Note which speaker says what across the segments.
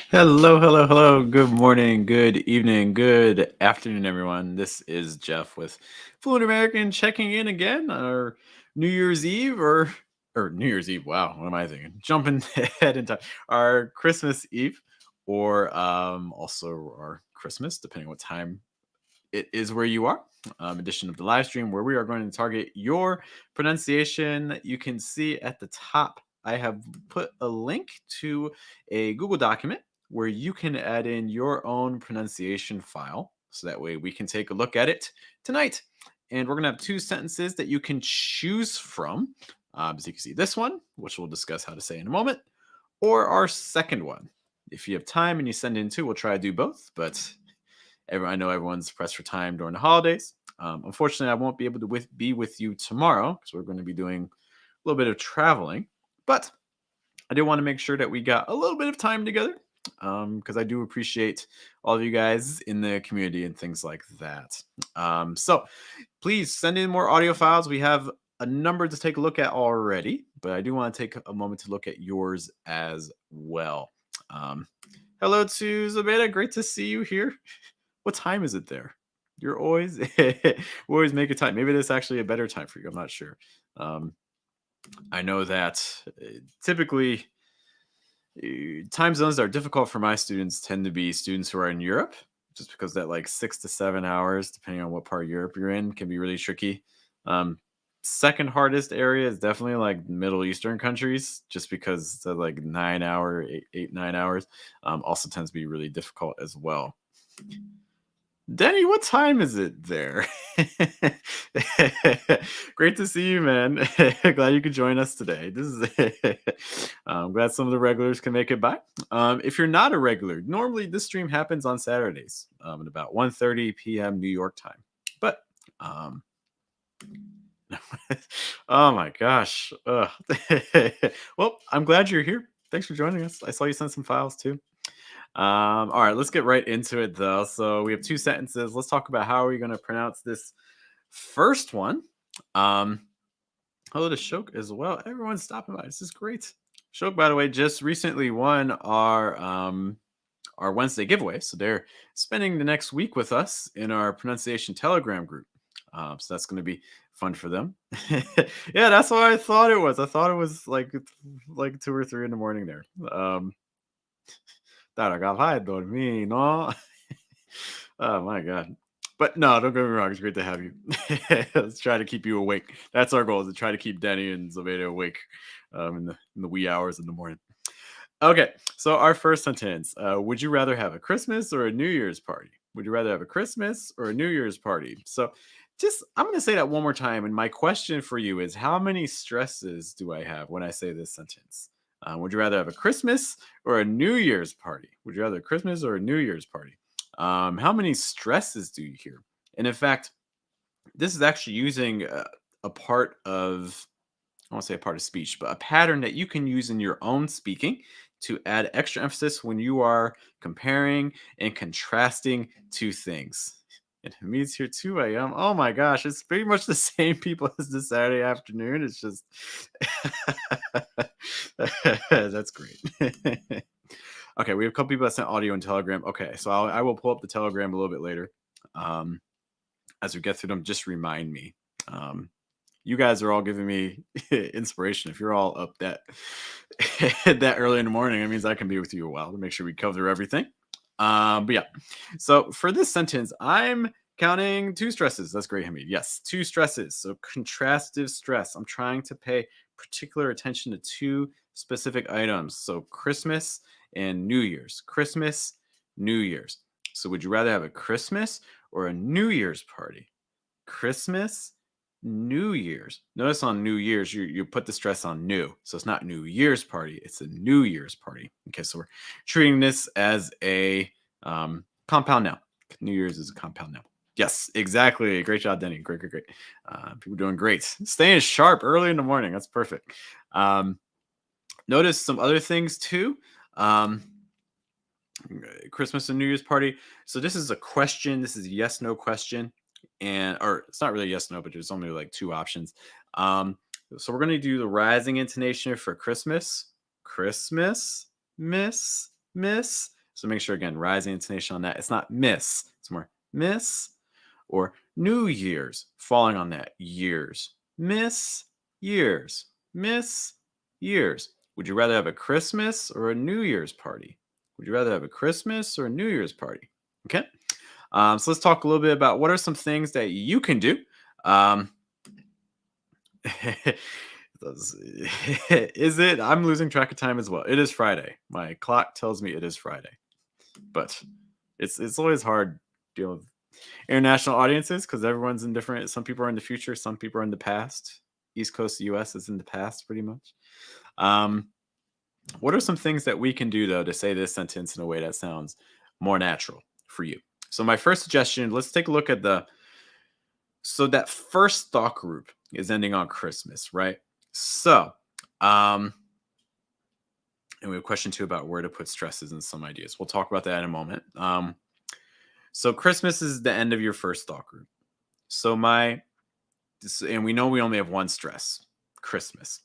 Speaker 1: Hello, hello, hello. Good morning, good evening, good afternoon, everyone. This is Jeff with Fluent American checking in again on our New Year's Eve or New Year's Eve. Wow, what am I thinking? Jumping ahead in time. Our Christmas Eve, or also our Christmas, depending what time it is where you are. Edition of the live stream where we are going to target your pronunciation. You can see at the top, I have put a link to a Google document where you can add in your own pronunciation file. So that way we can take a look at it tonight. And we're going to have two sentences that you can choose from. So you can see this one, which we'll discuss how to say in a moment, or our second one. If you have time and you send in two, we'll try to do both. But I know everyone's pressed for time during the holidays. Unfortunately, I won't be able to be with you tomorrow because we're going to be doing a little bit of traveling. But I did want to make sure that we got a little bit of time together because I do appreciate all of you guys in the community and things like that. So please send in more audio files. We have a number to take a look at already, but I do want to take a moment to look at yours as well. Hello to Zabeda. Great to see you here. What time is it there? You're always we always make a time. Maybe that's actually a better time for you. I'm not sure. Um, I know that typically time zones that are difficult for my students tend to be students who are in Europe, just because that like 6 to 7 hours, depending on what part of Europe you're in, can be really tricky. Um, Second hardest area is definitely like Middle Eastern countries, just because the like 9 hour, 8, 9 hours also tends to be really difficult as well. Denny, what time is it there? Great to see you, man. Glad you could join us today. This is I'm glad some of the regulars can make it by. If you're not a regular, normally this stream happens on Saturdays at about 1:30 p.m. New York time. But um, oh my gosh. Well, I'm glad you're here. Thanks for joining us. I saw you send some files too. All right, let's get right into it though. So we have two sentences. Let's talk about how are we going to pronounce this first one. Um, Hello to Shok as well. Everyone's stopping by. This is great. Shok, by the way, just recently won our Wednesday giveaway. So they're spending the next week with us in our pronunciation Telegram group. So that's going to be fun for them. Yeah, that's what I thought it was. I thought it was like 2 or 3 in the morning there. That dormir, no? Oh my god. But no, don't get me wrong. It's great to have you. Let's try to keep you awake. That's our goal: is to try to keep Denny and Zoveda awake in the wee hours in the morning. Okay, so our first sentence: would you rather have a Christmas or a New Year's party? Would you rather have a Christmas or a New Year's party? So, just I'm going to say that one more time. And my question for you is: how many stresses do I have when I say this sentence? Would you rather have a Christmas or a New Year's party? Would you rather a Christmas or a New Year's party? How many stresses do you hear? And in fact, this is actually using a part of, I won't say a part of speech, but a pattern that you can use in your own speaking to add extra emphasis when you are comparing and contrasting two things. And Hamid's here too. I am. Oh my gosh, it's pretty much the same people as the Saturday afternoon. It's just that's great. Okay, we have a couple people that sent audio and Telegram. Okay, so I will pull up the Telegram a little bit later. As we get through them, just remind me. You guys are all giving me inspiration. If you're all up that that early in the morning, it means I can be with you a while to make sure we cover everything. But yeah, so for this sentence, I'm counting two stresses. That's great, Hamid. Yes, two stresses. So contrastive stress. I'm trying to pay particular attention to two specific items. So Christmas and New Year's. Christmas, New Year's. So would you rather have a Christmas or a New Year's party? Christmas, New Year's. Notice on New Year's, you put the stress on new. So it's not New Year's party, it's a New Year's party. Okay, so we're treating this as a compound noun. New Year's is a compound noun. Yes, exactly. Great job, Denny. Great, great, great. People doing great. Staying sharp early in the morning. That's perfect. Notice some other things too. Christmas and New Year's party. So this is a question. This is a yes, no question. Or it's not really yes, no, but there's only like two options. So we're going to do the rising intonation for Christmas. Christmas, miss, miss. So make sure, again, rising intonation on that. It's not miss. It's more miss or New Year's, falling on that years. Miss years. Miss years. Would you rather have a Christmas or a New Year's party? Would you rather have a Christmas or a New Year's party? Okay. So let's talk a little bit about what are some things that you can do. Um, is it? I'm losing track of time as well. It is Friday. My clock tells me it is Friday, but it's always hard dealing with international audiences because everyone's in different. Some people are in the future. Some people are in the past. East Coast U.S. is in the past, pretty much. Um, what are some things that we can do though to say this sentence in a way that sounds more natural for you? So my first suggestion, let's take a look at so that first thought group is ending on Christmas, right? So, and we have question 2 about where to put stresses and some ideas. We'll talk about that in a moment. So Christmas is the end of your first thought group. So and we know we only have one stress, Christmas.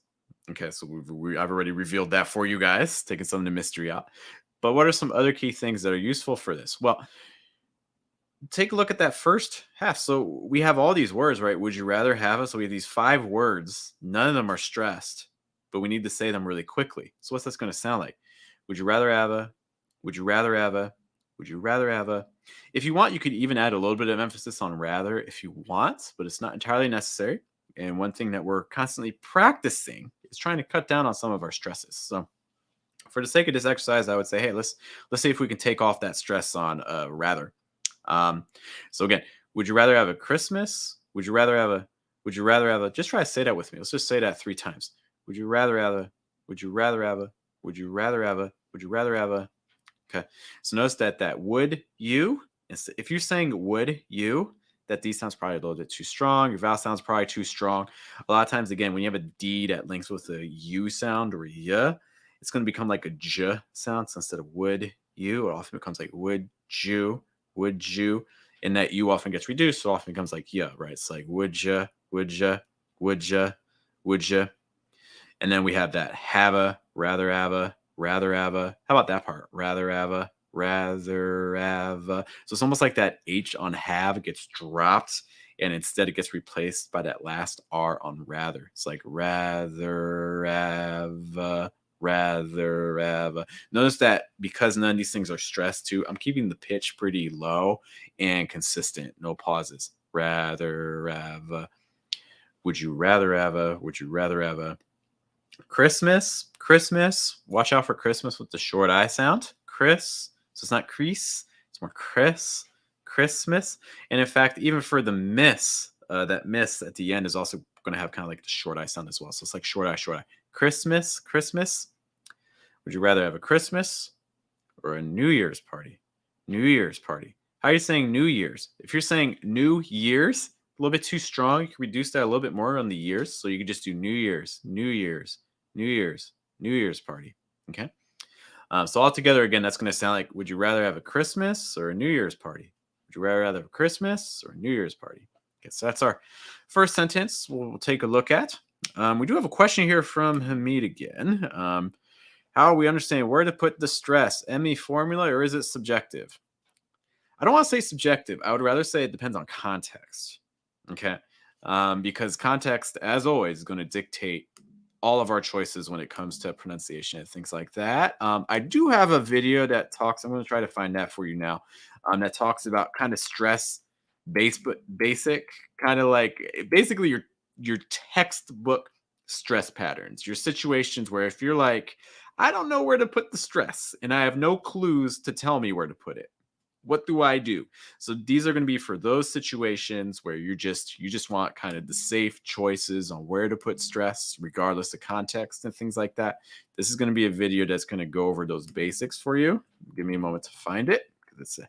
Speaker 1: Okay, so I've already revealed that for you guys, taking some of the mystery out. But what are some other key things that are useful for this? Well, take a look at that first half. So we have all these words, right? Would you rather have us? So we have these 5 words. None of them are stressed, but we need to say them really quickly. So what's this going to sound like? Would you rather have a? Would you rather have a? Would you rather have a? If you want, you could even add a little bit of emphasis on rather if you want, but it's not entirely necessary. And one thing that we're constantly practicing is trying to cut down on some of our stresses. So for the sake of this exercise, I would say, hey, let's see if we can take off that stress on rather. So again, would you rather have a Christmas? Would you rather have a? Would you rather have a? Just try to say that with me. Let's just say that 3 times. Would you rather have a? Would you rather have a? Would you rather have a? Would you rather have a? Okay. So notice that would you, if you're saying would you, that D sounds probably a little bit too strong. Your vowel sounds probably too strong. A lot of times, again, when you have a D that links with a U sound or a Y, it's going to become like a J sound. So instead of would you, it often becomes like would you, and that U often gets reduced. So it often becomes like yeah, right? It's like would ya, would ya, would ya, would ya. And then we have that have a, rather have a, rather have a. How about that part? Rather have a, rather have a. So it's almost like that H on have gets dropped and instead it gets replaced by that last R on rather. It's like rather have a, rather have a. Notice that because none of these things are stressed too, I'm keeping the pitch pretty low and consistent. No pauses. Rather have a. Would you rather have a? Would you rather have a? Christmas, watch out for Christmas with the short I sound. Chris, so it's not crease, it's more Christmas. And in fact, even for the miss, that miss at the end is also going to have kind of like the short I sound as well. So it's like short I. Christmas. Would you rather have a Christmas or a New Year's party? New Year's party. How are you saying New Year's? If you're saying New Year's, a little bit too strong, you can reduce that a little bit more on the years. So you could just do New Year's party. Okay. So altogether, again, that's going to sound like, would you rather have a Christmas or a New Year's party? Would you rather have a Christmas or a New Year's party? Okay, so that's our first sentence we'll take a look at. We do have a question here from Hamid again. How are we understanding where to put the stress? ME formula or is it subjective? I don't want to say subjective. I would rather say it depends on context. Okay. Because context, as always, is going to dictate all of our choices when it comes to pronunciation and things like that. I do have a video that talks, I'm going to try to find that for you now, that talks about kind of stress basic, kind of like basically your textbook stress patterns, your situations where if you're like, I don't know where to put the stress and I have no clues to tell me where to put it. What do I do? So these are going to be for those situations where you just want kind of the safe choices on where to put stress, regardless of context and things like that. This is going to be a video that's going to go over those basics for you. Give me a moment to find it because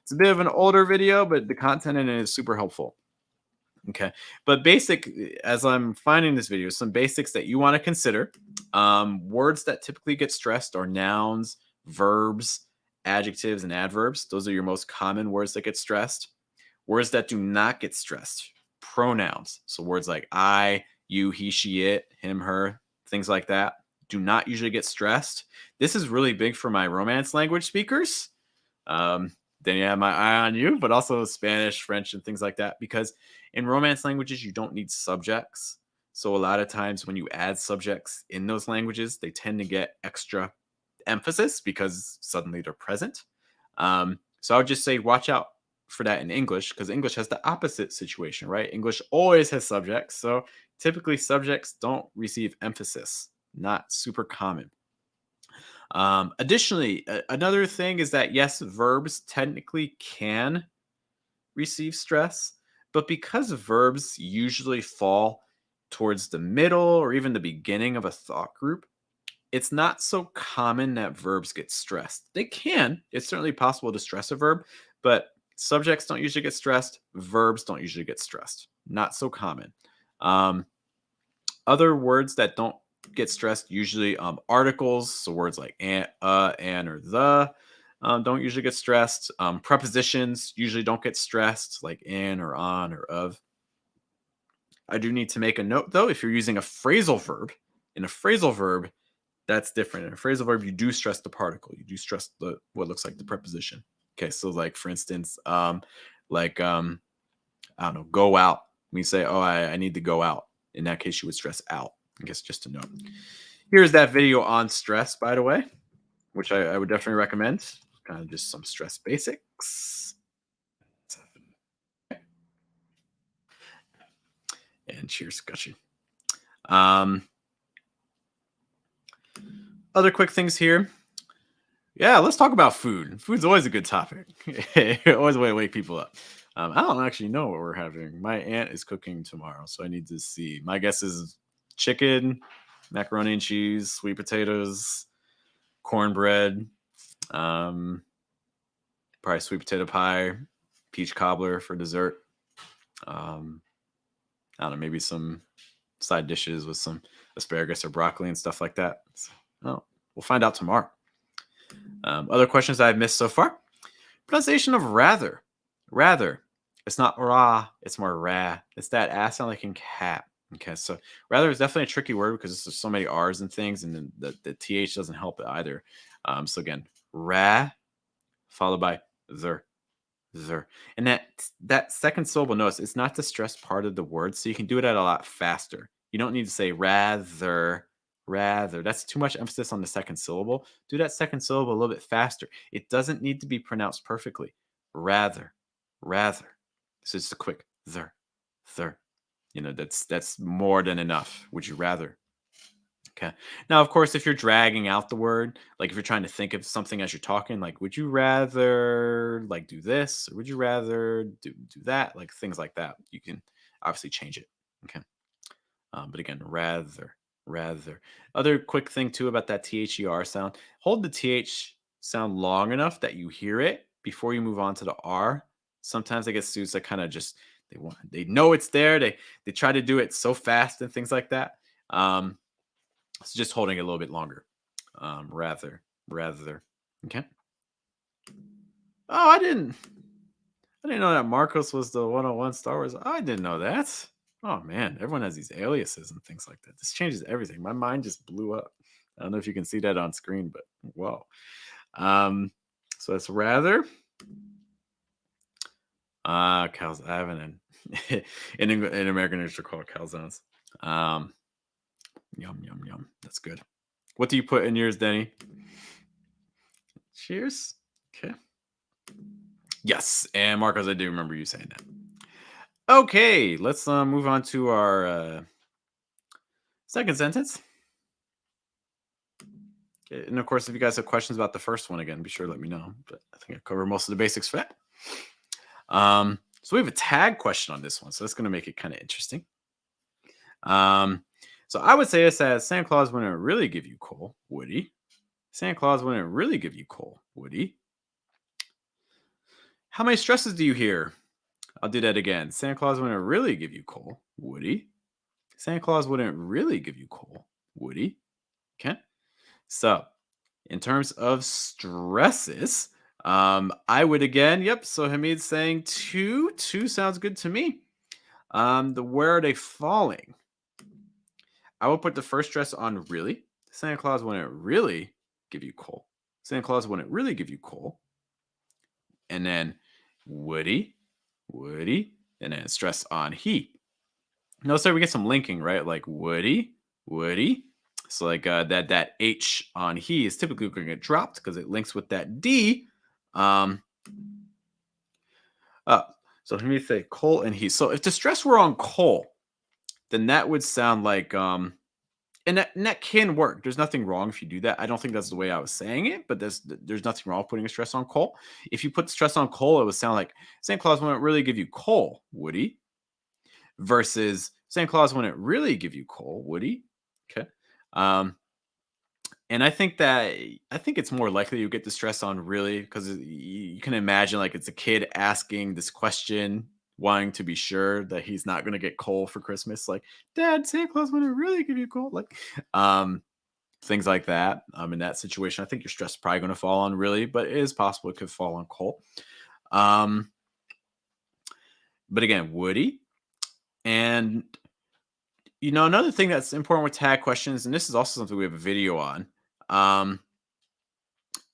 Speaker 1: it's a bit of an older video, but the content in it is super helpful. Okay, but as I'm finding this video, some basics that you want to consider. Words that typically get stressed are nouns, verbs, adjectives, and adverbs. Those are your most common words that get stressed. Words that do not get stressed, pronouns. So words like I, you, he, she, it, him, her, things like that do not usually get stressed. This is really big for my Romance language speakers Um, then you have my eye on you, but also Spanish, French, and things like that. Because in Romance languages, you don't need subjects. So a lot of times when you add subjects in those languages, they tend to get extra emphasis because suddenly they're present. So I would just say watch out for that in English because English has the opposite situation, right? English always has subjects. So typically subjects don't receive emphasis, not super common. Additionally, another thing is that yes, verbs technically can receive stress, but because verbs usually fall towards the middle or even the beginning of a thought group, it's not so common that verbs get stressed. They can. It's certainly possible to stress a verb, but subjects don't usually get stressed. Verbs don't usually get stressed. Not so common. Um, Other words that don't get stressed usually articles, so words like and, or the don't usually get stressed. Prepositions usually don't get stressed, like in or on or of. I do need to make a note though, if you're using a phrasal verb, in a phrasal verb, that's different. In a phrasal verb, you do stress the particle. You do stress the what looks like the preposition. Okay, so like for instance, like I don't know, go out. When you say, "Oh, I need to go out," in that case, you would stress out. I guess just to note. Here's that video on stress, by the way, which I would definitely recommend. Kind of just some stress basics. And cheers, got you. Um, Other quick things here. Yeah, let's talk about food. Food's always a good topic. Always a way to wake people up. I don't actually know what we're having. My aunt is cooking tomorrow, so I need to see. My guess is chicken, macaroni and cheese, sweet potatoes, cornbread, um, probably sweet potato pie, peach cobbler for dessert. Um, I don't know, maybe some side dishes with some asparagus or broccoli and stuff like that. So, oh, we'll find out tomorrow. Other questions I've missed so far. Pronunciation of rather. Rather. It's not ra, it's more ra. It's that ass sound like in cat. Okay, so rather is definitely a tricky word because there's so many R's and things, and then the TH doesn't help it either. So again, ra followed by ther. Ther. And that second syllable, notice it's not the stressed part of the word, so you can do it at a lot faster. You don't need to say rather, rather. That's too much emphasis on the second syllable. Do that second syllable a little bit faster. It doesn't need to be pronounced perfectly. Rather, rather. So it's a quick ther, ther. That's more than enough. Would you rather? Okay. Now, of course, if you're dragging out the word, like if you're trying to think of something as you're talking, like would you rather like do this or would you rather do that? Like things like that. You can obviously change it. Okay. But again, rather, rather. Other quick thing too about that THER sound, hold the TH sound long enough that you hear it before you move on to the R. Sometimes I get students that kind of just they know it's there. They try to do it so fast and things like that. So just holding it a little bit longer. Rather. Okay. Oh, I didn't know that Marcos was the 101 Star Wars. I didn't know that. Oh man, everyone has these aliases and things like that. This changes everything. My mind just blew up. I don't know if you can see that on screen, but whoa. Um, so it's rather cows. I haven't in American English they're called calzones. Um, Yum yum yum. That's good. What do you put in yours, Denny? Cheers. Okay. Yes, and Marcos, I do remember you saying that. Okay, let's move on to our second sentence. Okay, and of course, if you guys have questions about the first one, again, be sure to let me know. But I think I covered most of the basics for that. So we have a tag question on this one, so that's going to make it kind of interesting. So I would say this as Santa Claus wouldn't really give you coal, would he? Santa Claus wouldn't really give you coal, would he? How many stresses do you hear? I'll do that again. Santa Claus wouldn't really give you coal, would he? Santa Claus wouldn't really give you coal, would he? Okay. So, in terms of stresses, I would again, yep. So Hamid's saying two. Two sounds good to me. Where are they falling? I would put the first stress on really. Santa Claus wouldn't really give you coal. Santa Claus wouldn't really give you coal. and then woody, woody, and then stress on he. Notice that we get some linking, right? Like woody, woody. So like that H on he is typically going to get dropped because it links with that D. Um, uh, so let me say coal and he. So if the stress were on coal, then that would sound like and that can work. There's nothing wrong if you do that. I don't think that's the way I was saying it, but there's nothing wrong with putting a stress on coal. If you put stress on coal, it would sound like St. Claus wouldn't really give you coal, would he? Versus St. Claus wouldn't really give you coal, would he? Okay. Um, and I think it's more likely you get the stress on really because you can imagine like it's a kid asking this question, wanting to be sure that he's not going to get coal for Christmas. Like, Dad, Santa Claus wouldn't really give you coal. Like, things like that. In that situation, I think your stress is probably going to fall on really, but it is possible it could fall on coal. Um, but again, woody. And another thing that's important with tag questions, and this is also something we have a video on, um,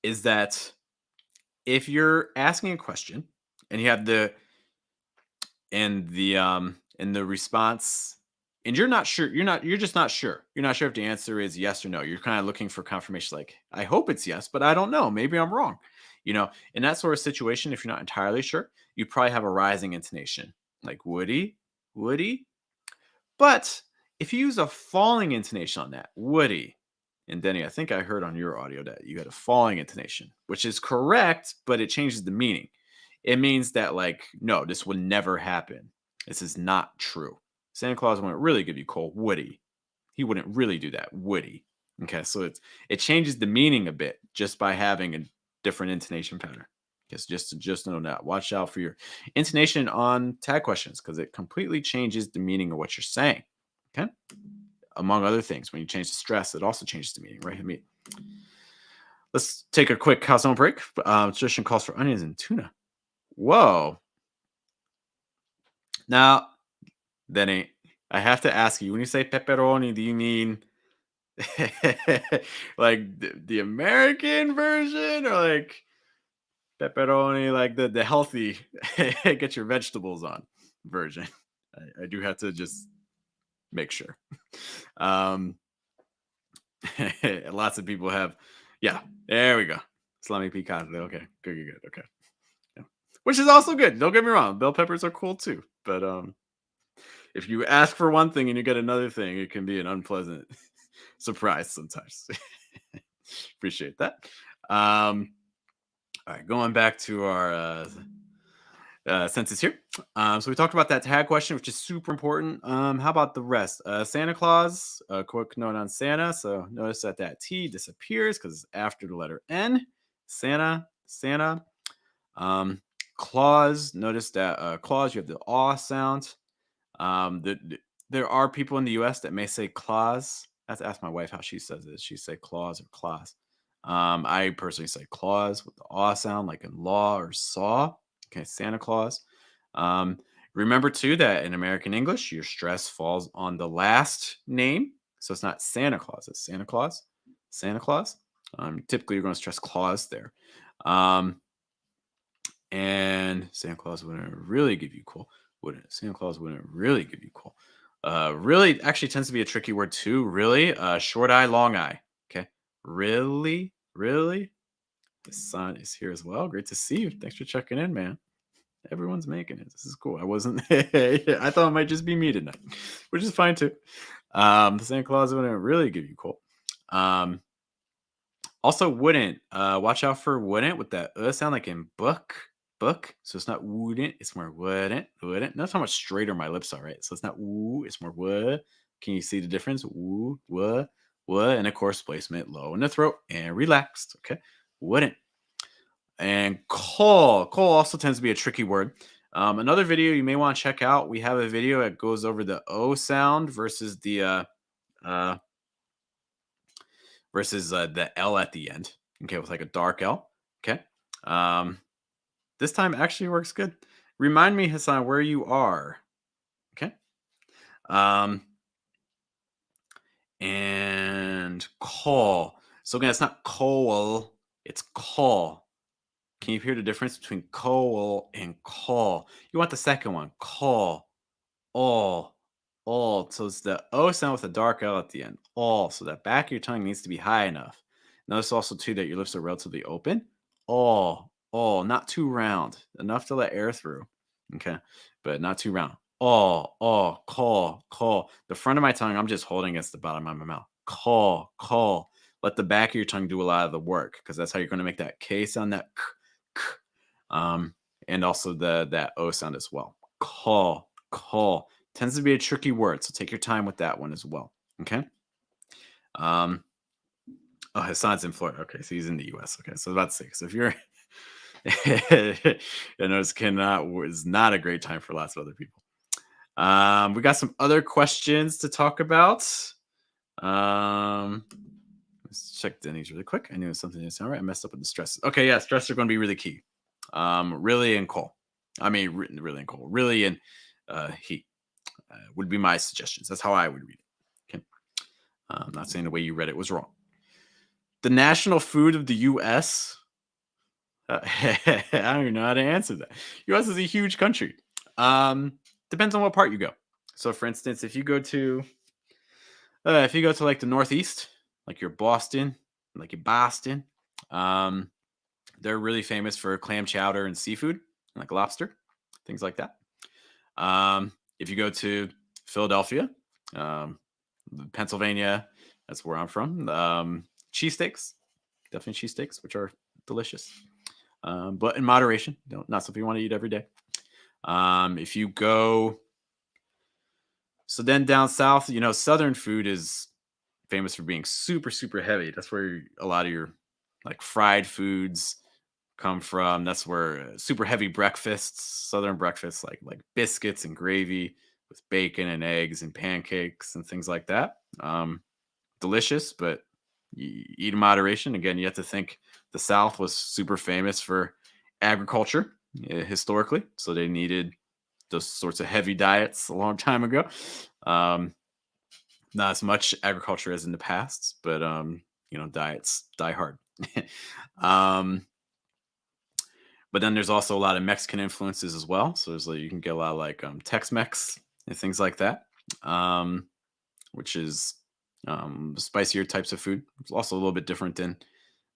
Speaker 1: is that if you're asking a question and you have the response and you're not sure, you're just not sure. You're not sure if the answer is yes or no. You're kind of looking for confirmation, like, I hope it's yes, but I don't know. Maybe I'm wrong. In that sort of situation, if you're not entirely sure, you probably have a rising intonation, like woody, woody. But if you use a falling intonation on that, woody, and Denny, I think I heard on your audio that you had a falling intonation, which is correct, but it changes the meaning. It means that, like, no, this would never happen. This is not true. Santa Claus wouldn't really give you coal, would he? He wouldn't really do that, would he? Okay, so it changes the meaning a bit just by having a different intonation pattern. Just know that. Watch out for your intonation on tag questions because it completely changes the meaning of what you're saying. Okay, among other things, when you change the stress, it also changes the meaning, right? Let's take a quick calzone break. Tradition calls for onions and tuna. Whoa. Now, Denny, I have to ask you, when you say pepperoni, do you mean like the American version or like pepperoni, like the healthy, get your vegetables on version? I do have to just make sure. Um, lots of people have, yeah, there we go. Salami picante. Okay, good. Okay. Yeah. Which is also good. Don't get me wrong. Bell peppers are cool too. But if you ask for one thing and you get another thing, it can be an unpleasant surprise sometimes. Appreciate that. All right, going back to our census here. So we talked about that tag question, which is super important. How about the rest? Santa Claus, a quick note on Santa. So notice that T disappears because it's after the letter N. Santa. Um, Claus, notice that Claus, you have the aw sound. There are people in the US that may say Claus. I have to ask my wife how she says it. She say Claus or Claus. I personally say Claus with the aw sound, like in law or saw. Okay, Santa Claus. Um, Remember too that in American English, your stress falls on the last name. So it's not Santa Claus, it's Santa Claus. Santa Claus. Typically, you're going to stress Claus there. And Santa Claus wouldn't really give you cool. Wouldn't Santa Claus wouldn't really give you cool. Really actually tends to be a tricky word too. Really, short eye, long eye. Okay, really. The sun is here as well. Great to see you. Thanks for checking in, man. Everyone's making it. This is cool. I wasn't. I thought it might just be me tonight, which is fine too. The Santa Claus wouldn't really give you cool. Also, wouldn't. Watch out for wouldn't with that sound, like in book. So it's not wouldn't. It's more wouldn't. Notice how much straighter my lips are, right? So it's not woo. It's more would. Can you see the difference? Woo, would, and of course placement low in the throat and relaxed. Okay, wouldn't. And coal also tends to be a tricky word. Another video you may want to check out. We have a video that goes over the O sound versus the L at the end. Okay, with like a dark L. Okay. This time actually works good. Remind me, Hassan, where you are. Okay. And call. So again, it's not coal, it's call. Can you hear the difference between coal and call? You want the second one, call, all, all. So it's the O sound with a dark L at the end. All. So that back of your tongue needs to be high enough. Notice also too that your lips are relatively open. All, not too round. Enough to let air through. Okay. But not too round. All, call. The front of my tongue, I'm just holding against the bottom of my mouth. Call. Let the back of your tongue do a lot of the work because that's how you're going to make that K sound, that k, k. Um, and also that O sound as well. Call tends to be a tricky word, so take your time with that one as well. Okay. Um, oh, Hassan's in Florida. Okay, so he's in the U.S. Okay, so about 6. So if you're, I know this cannot is not a great time for lots of other people. We got some other questions to talk about. Let's check Denny's really quick. I knew it was something didn't sound right. I messed up with the stress. Okay, yeah, stress are going to be really key. Really and cold. I mean, really and cold. Really and heat would be my suggestions. That's how I would read it. Okay, I'm not saying the way you read it was wrong. The national food of the U.S. I don't even know how to answer that. U.S. is a huge country. Depends on what part you go. So, for instance, if you go to like the Northeast, like your Boston, like your Boston, um, they're really famous for clam chowder and seafood, like lobster, things like that. If you go to Philadelphia, um, Pennsylvania, that's where I'm from. Cheesesteaks, definitely cheesesteaks, which are delicious, but in moderation. Not something you want to eat every day. If you go, so then down south, Southern food is famous for being super, super heavy. That's where a lot of your like fried foods come from. That's where super heavy breakfasts, Southern breakfasts, like biscuits and gravy with bacon and eggs and pancakes and things like that. Delicious, but you eat in moderation. Again, you have to think the South was super famous for agriculture historically, so they needed those sorts of heavy diets a long time ago. Um, Not as much agriculture as in the past, but diets die hard. um, but then there's also a lot of Mexican influences as well. So there's like you can get a lot of like Tex-Mex and things like that, um, which is spicier types of food. It's also a little bit different than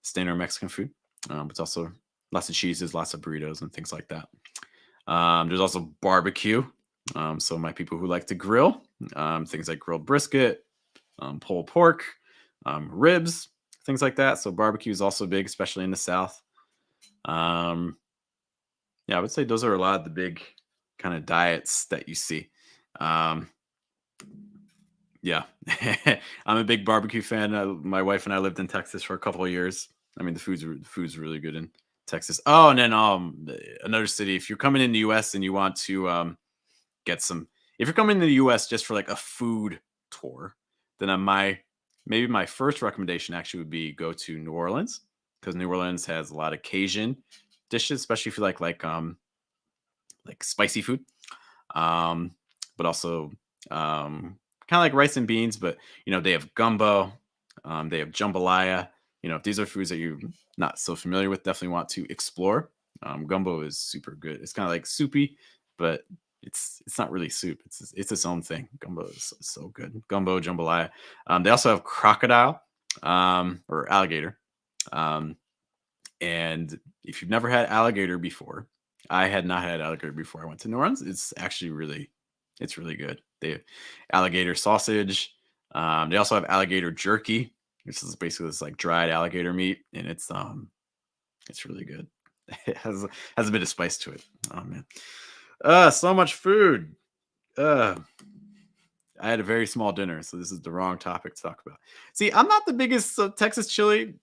Speaker 1: standard Mexican food. It's also lots of cheeses, lots of burritos, and things like that. There's also barbecue. So my people who like to grill, things like grilled brisket, pulled pork, ribs, things like that. So barbecue is also big, especially in the South. Um, yeah, I would say those are a lot of the big kind of diets that you see. Um, yeah, I'm a big barbecue fan. My wife and I lived in Texas for a couple of years. I mean, the food's really good in Texas. Oh, and then another city. If you're coming in the U.S. and you want to get some, if you're coming to the U.S. just for like a food tour, then maybe my first recommendation actually would be go to New Orleans because New Orleans has a lot of Cajun dishes, especially if you like spicy food, um, but also kind of like rice and beans. But they have gumbo, they have jambalaya. If these are foods that you're not so familiar with, definitely want to explore. Gumbo is super good. It's kind of like soupy, but it's not really soup. It's its own thing. Gumbo is so good. Gumbo, jambalaya. They also have crocodile or alligator. Um, and if you've never had alligator before, I had not had alligator before I went to New Orleans. It's really good. They have alligator sausage. They also have alligator jerky. This is basically this like dried alligator meat, and it's really good. It has a bit of spice to it. Oh man, so much food. Uh, I had a very small dinner, so this is the wrong topic to talk about. See, I'm not the biggest Texas chili.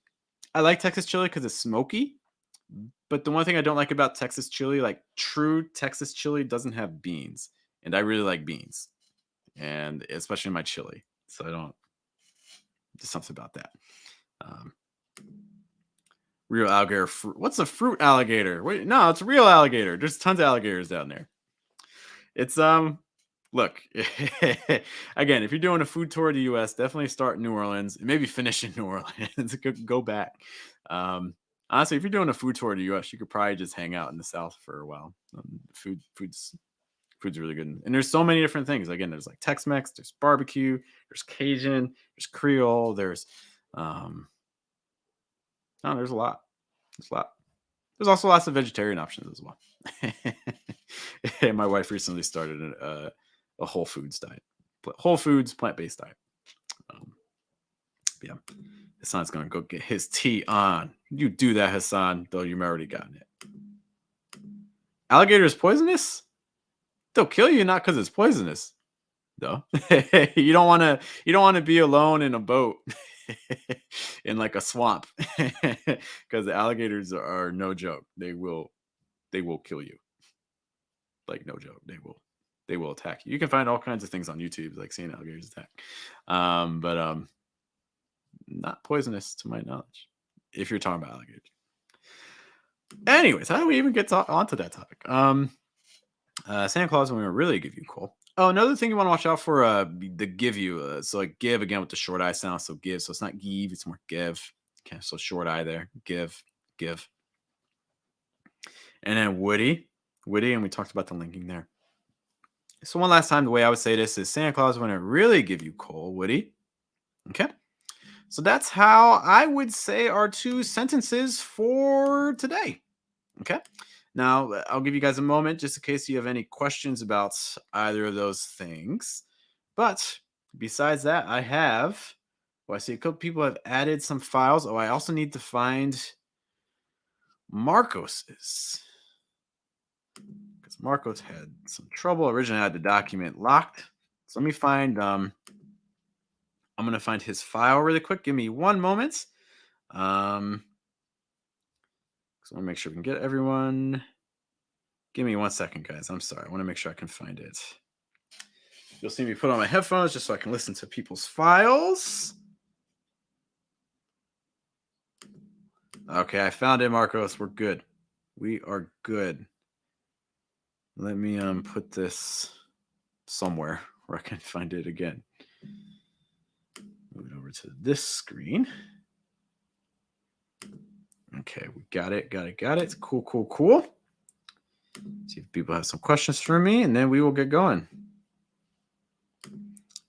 Speaker 1: I like Texas chili because it's smoky. But the one thing I don't like about Texas chili, like true Texas chili, doesn't have beans, and I really like beans, and especially in my chili. So I don't. Just something about that. Um, Real alligator fruit. What's a fruit alligator? Wait, no, it's a real alligator. There's tons of alligators down there. It's look again, if you're doing a food tour of the US, definitely start in New Orleans and maybe finish in New Orleans. Go back. Um, Honestly, if you're doing a food tour in the U.S., you could probably just hang out in the South for a while. Food's really good, and there's so many different things. Again, there's like Tex-Mex, there's barbecue, there's Cajun, there's Creole, there's no, there's a lot. There's a lot. There's also lots of vegetarian options as well. And my wife recently started a Whole Foods diet, Whole Foods plant-based diet. Yeah, Hassan's gonna go get his tea on. You do that, Hassan, though you've already gotten it. Alligator is poisonous? They'll kill you not because it's poisonous, though. You don't want to be alone in a boat in like a swamp because the alligators are no joke. They will kill you. Like no joke. They will attack you. You can find all kinds of things on YouTube, like seeing alligators attack. But not poisonous to my knowledge, if you're talking about alligators. Anyways, how do we even get onto that topic? Santa Claus will really give you cool. Oh, another thing you want to watch out for, the give you. So like give again with the short I sound. So give. So it's not give, it's more give. Okay, so short I there. Give. And then Woody, and we talked about the linking there. So one last time, the way I would say this is Santa Claus want to really give you coal, Woody. Okay. So that's how I would say our two sentences for today. Okay. Now, I'll give you guys a moment just in case you have any questions about either of those things. But besides that, I see a couple people have added some files. Oh, I also need to find Marcos's. Because Marcos had some trouble. Originally, I had the document locked. So let me find, I'm going to find his file really quick. Give me one moment. So I want to make sure we can get everyone. Give me 1 second, guys. I'm sorry. I want to make sure I can find it. You'll see me put on my headphones just so I can listen to people's files. Okay, I found it, Marcos. We're good. We are good. Let me put this somewhere where I can find it again. Move it over to this screen. Okay, we got it. Cool. See if people have some questions for me, and then we will get going.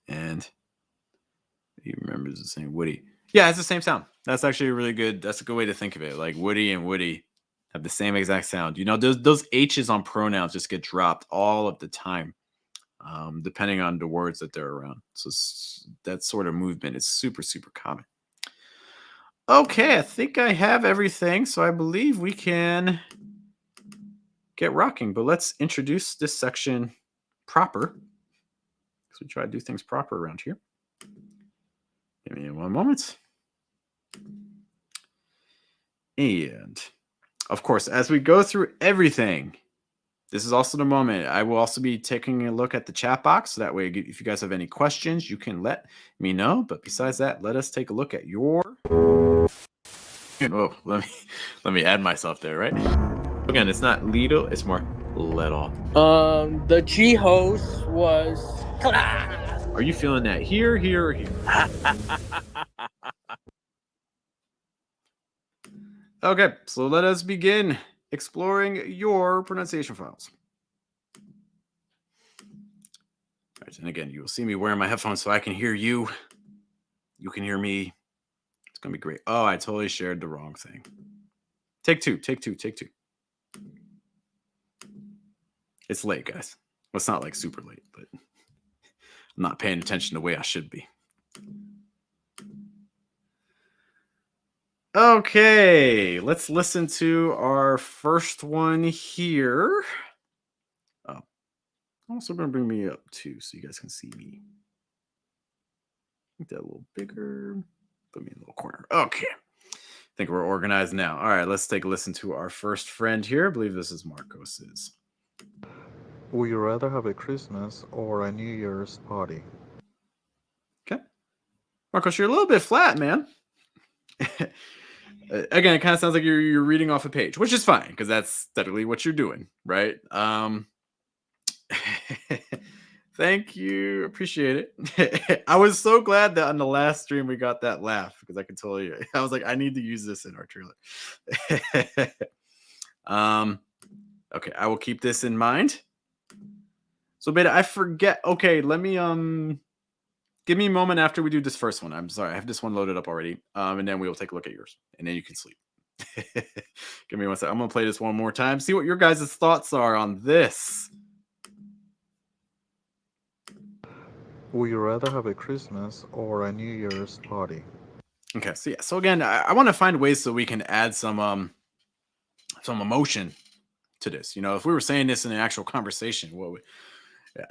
Speaker 1: And he remembers the same Woody. Yeah, it's the same sound. That's actually really good. That's a good way to think of it. Like Woody and Woody have the same exact sound. You know, those H's on pronouns just get dropped all of the time, depending on the words that they're around. So that sort of movement is super, super common. Okay, I think I have everything. So I believe we can get rocking. But let's introduce this section proper. Because we try to do things proper around here. Give me 1 moment. And of course, as we go through everything, this is also the moment. I will also be taking a look at the chat box. So that way, if you guys have any questions, you can let me know. But besides that, let us take a look at your. Oh, let me add myself there, right? Again, it's not Lido, it's more little.
Speaker 2: The G host was Claus.
Speaker 1: Are you feeling that here, or here? Okay, so let us begin exploring your pronunciation files. All right, and again, you will see me wearing my headphones so I can hear you. You can hear me. It's going to be great. Oh, I totally shared the wrong thing. Take two. It's late, guys. Well, it's not like super late, but I'm not paying attention the way I should be. Okay, let's listen to our first one here. Oh, I'm also going to bring me up too so you guys can see me. Make that a little bigger. Put me in a little corner. Okay. I think we're organized now. All right, let's take a listen to our first friend here. I believe this is Marcos's.
Speaker 3: Would you rather have a Christmas or a New Year's party?
Speaker 1: Okay. Marcos, you're a little bit flat, man. Again, it kind of sounds like you're reading off a page, which is fine because that's technically what you're doing, right? Thank you. Appreciate it. I was so glad that on the last stream we got that laugh because I could totally. I was like, I need to use this in our trailer. Okay, I will keep this in mind. So, Beta, I forget. Okay, let me give me a moment after we do this first one. I'm sorry, I have this one loaded up already. And then we will take a look at yours, and then you can sleep. Give me one second. I'm gonna play this one more time. See what your guys' thoughts are on this.
Speaker 3: Would you rather have a Christmas or a New Year's party?
Speaker 1: Okay, so yeah. So again, I want to find ways so we can add some emotion to this. You know, if we were saying this in an actual conversation,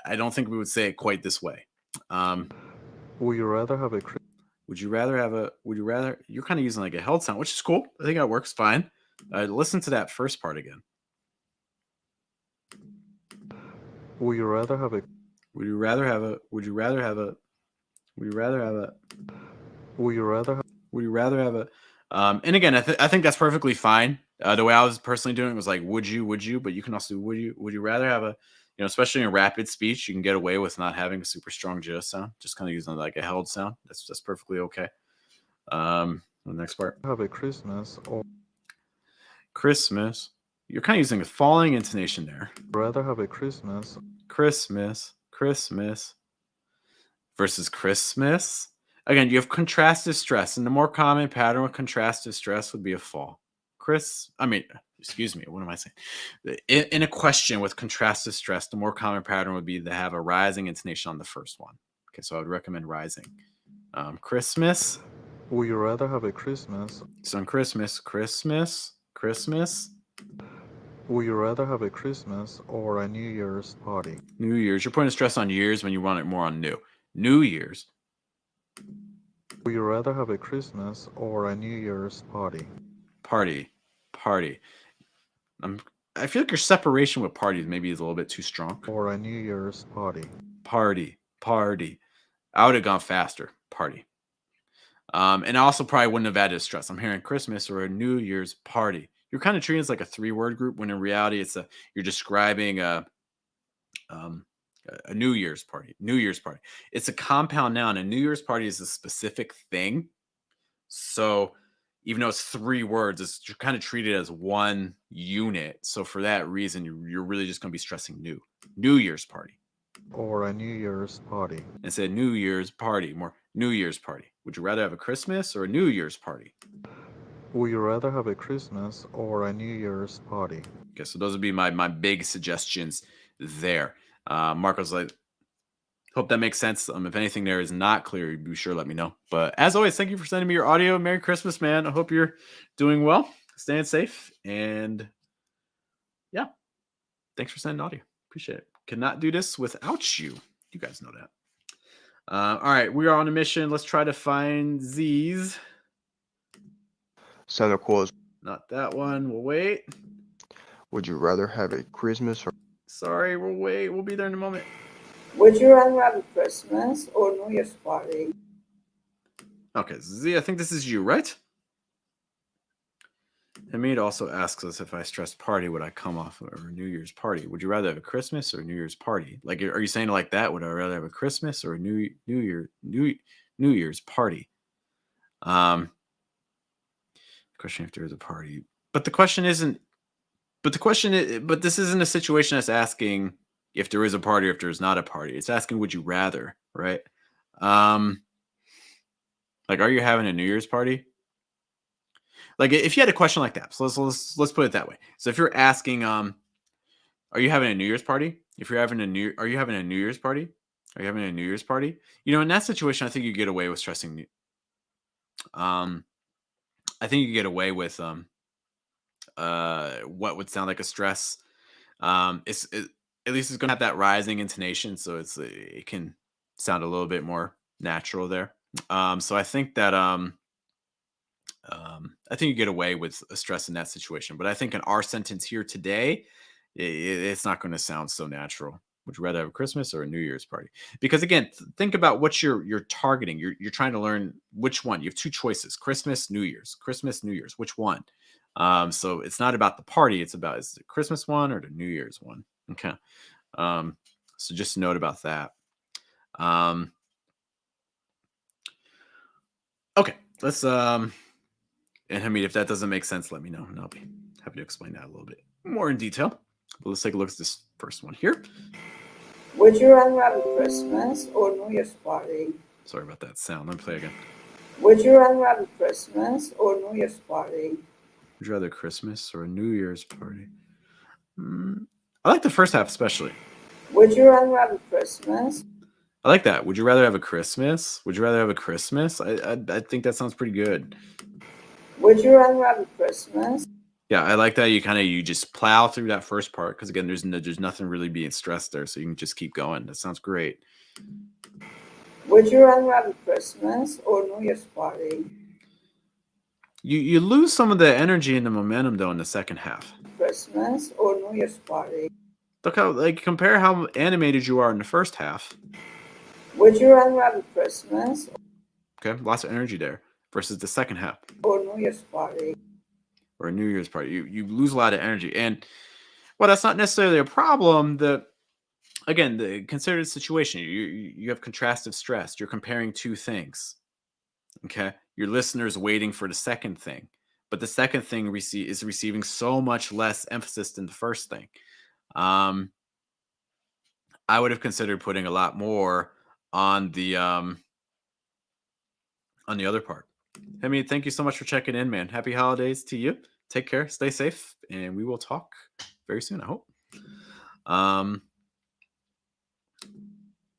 Speaker 1: I don't think we would say it quite this way.
Speaker 3: Would you rather have a
Speaker 1: Would you rather? You're kind of using like a held sound, which is cool. I think that works fine. Listen to that first part again.
Speaker 3: Would you rather have a
Speaker 1: Would you rather have a? Would you rather have a? Would you rather have a?
Speaker 3: Would you rather have
Speaker 1: Would you rather have a? And again, I think that's perfectly fine. The way I was personally doing it was like, would you? But you can also would you rather have a? You know, especially in rapid speech, you can get away with not having a super strong J sound, just kind of using like a held sound. That's perfectly okay. The next part.
Speaker 3: a Christmas or
Speaker 1: Christmas. You're kind of using a falling intonation there.
Speaker 3: rather have a Christmas
Speaker 1: Christmas versus Christmas. Again, you have contrastive stress, and the more common pattern with contrastive stress would be a fall. Excuse me, what am I saying? In a question with contrastive stress, the more common pattern would be to have a rising intonation on the first one. Okay, so I would recommend rising. Christmas.
Speaker 3: Would you rather have a Christmas?
Speaker 1: So on Christmas.
Speaker 3: Would you rather have a Christmas or a New Year's party?
Speaker 1: New Year's. You're putting stress on years when you want it more on new. New Year's.
Speaker 3: Would you rather have a Christmas or a New Year's party?
Speaker 1: Party. I feel like your separation with parties maybe is a little bit too strong.
Speaker 3: Or a New Year's party.
Speaker 1: Party. I would have gone faster. Party. And I also probably wouldn't have added stress. I'm hearing Christmas or a New Year's party. You're kind of treating it as like a 3-word group when in reality you're describing a New Year's party. New Year's party. It's a compound noun. A New Year's party is a specific thing. So even though it's 3 words, you're kind of treated as one unit. So for that reason, you're really just going to be stressing New Year's party.
Speaker 3: Or a New Year's party.
Speaker 1: Instead, New Year's party, more New Year's party. Would you rather have a Christmas or a New Year's party?
Speaker 3: Would you rather have a Christmas or a New Year's party?
Speaker 1: Okay, so those would be my big suggestions there. Marco's like, hope that makes sense. If anything there is not clear, be sure to let me know. But as always, thank you for sending me your audio. Merry Christmas, man. I hope you're doing well, staying safe, and yeah, thanks for sending audio. Appreciate it. Cannot do this without you. You guys know that. All right, we are on a mission. Let's try to find Z's.
Speaker 4: Santa Claus.
Speaker 1: Not that one. We'll wait.
Speaker 4: Would you rather have a Christmas or
Speaker 1: Sorry, we'll wait. We'll be there in a moment.
Speaker 5: Would you rather have a Christmas or New Year's party?
Speaker 1: Okay, Z, I think this is you, right? Hamid also asks us if I stress party, would I come off of a New Year's party? Would you rather have a Christmas or a New Year's party? Like, are you saying it like that? Would I rather have a Christmas or a New Year's party? Question if there is a party, but the question isn't. But this isn't a situation that's asking if there is a party or if there's not a party. It's asking, would you rather, right? Like, are you having a New Year's party? Like, if you had a question like that, so let's put it that way. So if you're asking, are you having a New Year's party? Are you having a New Year's party? Are you having a New Year's party? You know, in that situation, I think you get away with stressing. I think you get away with what would sound like a stress. At least it's going to have that rising intonation, so it can sound a little bit more natural there. So I think that I think you get away with a stress in that situation. But I think in our sentence here today, it's not going to sound so natural. Would you rather have a Christmas or a New Year's party? Because again, think about what you're targeting. You're trying to learn which one. You have 2 choices: Christmas, New Year's. Christmas, New Year's. Which one? So it's not about the party. It's about, is it the Christmas one or the New Year's one? Okay. So just a note about that. Okay, let's and Hamid, if that doesn't make sense, let me know, and I'll be happy to explain that a little bit more in detail. But let's take a look at this first one here.
Speaker 5: Would you rather have a Christmas or New Year's party?
Speaker 1: Sorry about that sound. Let me play again.
Speaker 5: Would you rather have a Christmas or New Year's party?
Speaker 1: Would you rather Christmas or a New Year's party? I like the first half especially.
Speaker 5: Would you rather have a Christmas?
Speaker 1: I like that. Would you rather have a Christmas? Would you rather have a Christmas? I think that sounds pretty good.
Speaker 5: Would you rather have a Christmas?
Speaker 1: Yeah, I like that you just plow through that first part because again, there's nothing really being stressed there, so you can just keep going. That sounds great.
Speaker 5: Would you rather have a Christmas or New Year's party?
Speaker 1: You lose some of the energy and the momentum though in the second half.
Speaker 5: Christmas or New Year's party?
Speaker 1: Look how compare how animated you are in the first half.
Speaker 5: Would you rather have a Christmas
Speaker 1: Okay, lots of energy there versus the second half
Speaker 5: or New Year's party?
Speaker 1: or a New Year's party. You lose a lot of energy, and well, that's not necessarily a problem. Consider the situation. You have contrastive stress. You're comparing two things. Okay, your listener's waiting for the second thing, but the second thing is receiving so much less emphasis than the first thing. I would have considered putting a lot more on the other part. I mean, thank you so much for checking in, man. Happy holidays to you. Take care, stay safe, and we will talk very soon, I hope. I'm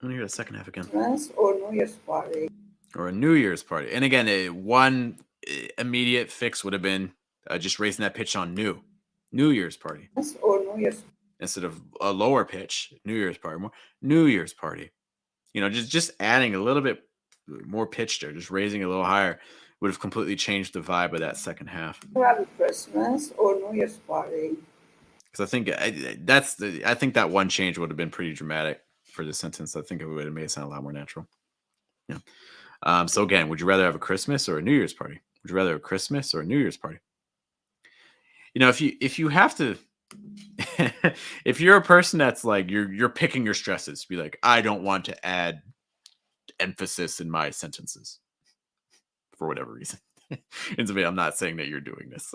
Speaker 1: gonna hear the second half again.
Speaker 5: Christmas or New Year's party?
Speaker 1: Or a New Year's party. And again, one immediate fix would have been just raising that pitch on New Year's party.
Speaker 5: Or New Year's
Speaker 1: Instead of a lower pitch, New Year's party, more New Year's party. Just adding a little bit more pitch there, just raising it a little higher would have completely changed the vibe of that second half.
Speaker 5: have a Christmas or New Year's party?
Speaker 1: Because I think I think that one change would have been pretty dramatic for the sentence. I think it would have made it sound a lot more natural. Yeah. So again, would you rather have a Christmas or a New Year's party? Would you rather have a Christmas or a New Year's party? If you have to, if you're a person that's like you're picking your stresses, be like, I don't want to add emphasis in my sentences for whatever reason. And so I'm not saying that you're doing this,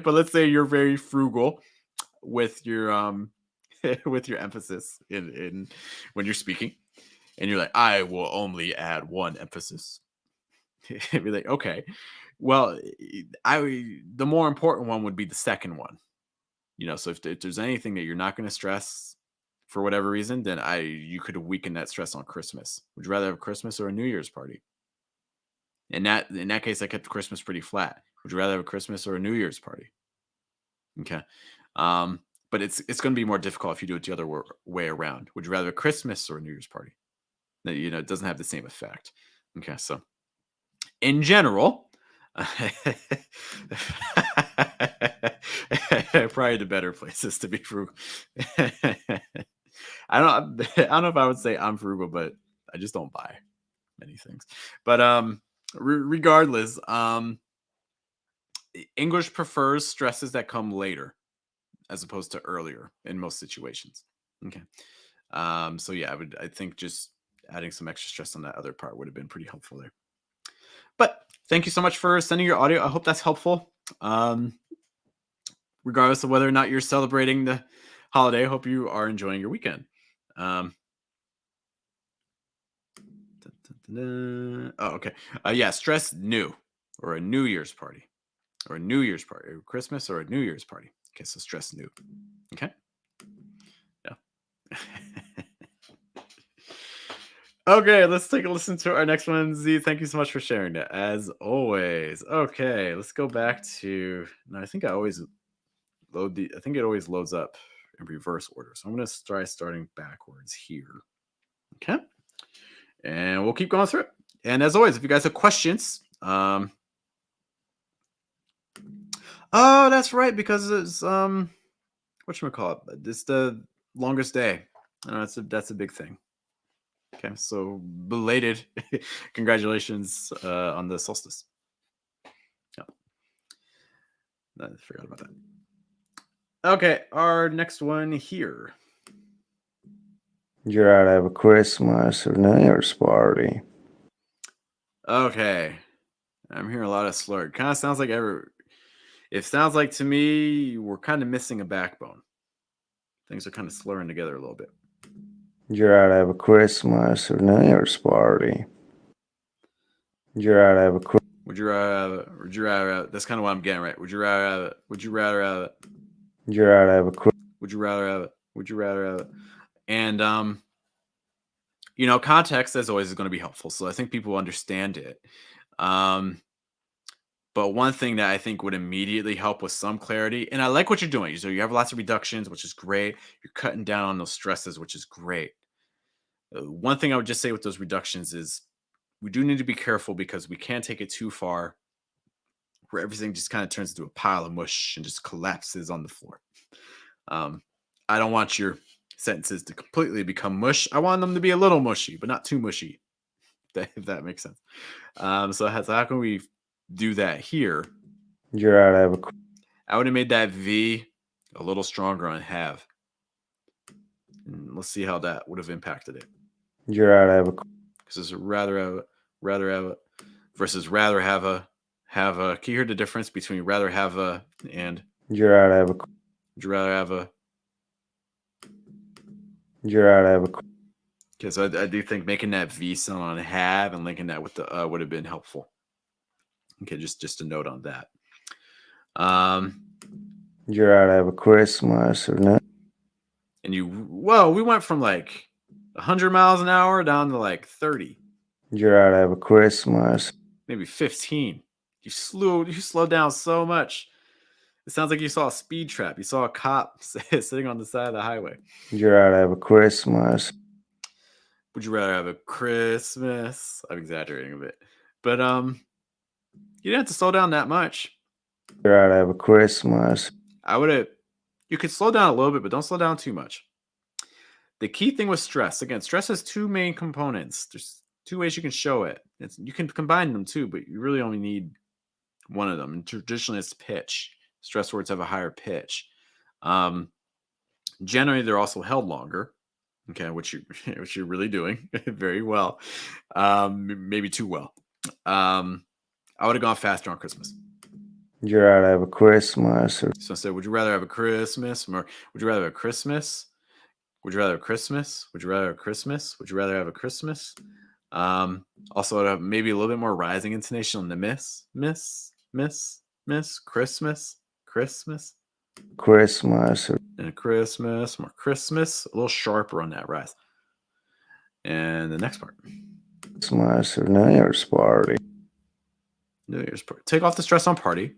Speaker 1: but let's say you're very frugal with your with your emphasis in when you're speaking, and you're like, I will only add one emphasis. Be like, okay, well, the more important one would be the second one. So if there's anything that you're not going to stress for whatever reason, then you could weaken that stress on Christmas. Would you rather have Christmas or a New Year's party? In that case, I kept Christmas pretty flat. Would you rather have a Christmas or a New Year's party? Okay. But it's going to be more difficult if you do it the other way around. Would you rather a Christmas or a New Year's party? It doesn't have the same effect. Okay, so in general, probably the better places to be frugal. I don't know if I would say I'm frugal, but I just don't buy many things. But regardless, English prefers stresses that come later as opposed to earlier in most situations. Okay. So yeah, I think just adding some extra stress on that other part would have been pretty helpful there. But thank you so much for sending your audio. I hope that's helpful. Regardless of whether or not you're celebrating the holiday, I hope you are enjoying your weekend. Oh, okay. Yeah, stress new or a New Year's party or a New Year's party, or Christmas or a New Year's party. Okay, so stress new. Okay. Yeah. Okay, let's take a listen to our next one. Z, thank you so much for sharing that, as always. Okay, let's go back to. No, I think I always I think it always loads up in reverse order. So I'm going to try starting backwards here. Okay. And we'll keep going through it. And as always, if you guys have questions, oh, that's right, because it's whatchamacallit? It's the longest day. That's a big thing. Okay, so belated congratulations on the solstice. Yeah. I forgot about that. Okay, our next one here.
Speaker 6: Would you rather have a Christmas or New Year's party?
Speaker 1: Okay. I'm hearing a lot of slur. Kind of sounds like it sounds like to me we're kind of missing a backbone. Things are kind of slurring together a little bit.
Speaker 6: Would you rather have a Christmas or New Year's party? Would you rather have a
Speaker 1: Would you rather have, that's kind of what I'm getting right. Would you rather have it? Would you rather have it?
Speaker 6: Would you rather have a
Speaker 1: Would you rather have it? Would you rather have it? And context as always is going to be helpful. So I think people understand it. But one thing that I think would immediately help with some clarity, and I like what you're doing. So you have lots of reductions, which is great. You're cutting down on those stresses, which is great. One thing I would just say with those reductions is we do need to be careful because we can't take it too far where everything just kind of turns into a pile of mush and just collapses on the floor. I don't want your sentences to completely become mush. I want them to be a little mushy, but not too mushy, if that makes sense. So how can we do that here?
Speaker 6: Would you rather have a
Speaker 1: I would have made that V a little stronger on have. And let's see how that would have impacted it.
Speaker 6: Would you rather have a
Speaker 1: Because it's rather have a versus rather have a. Can you hear the difference between rather have a and
Speaker 6: Would you rather have a
Speaker 1: would you rather have a?
Speaker 6: Would you rather have a
Speaker 1: Because I do think making that V sound on have and linking that with the would have been helpful. Okay, just a note on that.
Speaker 6: Would you rather have a Christmas or New?
Speaker 1: And we went from like 100 miles an hour down to like 30.
Speaker 6: Would you rather have a Christmas?
Speaker 1: Maybe 15. You slowed down so much. It sounds like you saw a speed trap. You saw a cop sitting on the side of the highway.
Speaker 6: Would you rather have a Christmas?
Speaker 1: Would you rather have a Christmas? I'm exaggerating a bit. But you didn't have to slow down that much.
Speaker 6: Would you rather have a Christmas?
Speaker 1: You could slow down a little bit, but don't slow down too much. The key thing with stress, again, stress has two main components. There's two ways you can show it. You can combine them too, but you really only need one of them. And traditionally, it's pitch. Stress words have a higher pitch. Generally, they're also held longer. Okay, which you're really doing very well. Maybe too well. I would have gone faster on Christmas.
Speaker 6: Would you rather have a Christmas or
Speaker 1: So I said, would you rather have a Christmas? Or would you rather have a Christmas? Would you rather have a Christmas? Would you rather have a Christmas? Would you rather have a Christmas? Also, I'd have maybe a little bit more rising intonation on the miss, Christmas,
Speaker 6: Christmas or
Speaker 1: and Christmas, more Christmas, a little sharper on that rise. And the next part.
Speaker 6: Christmas or New Year's party?
Speaker 1: New Year's party. Take off the stress on party.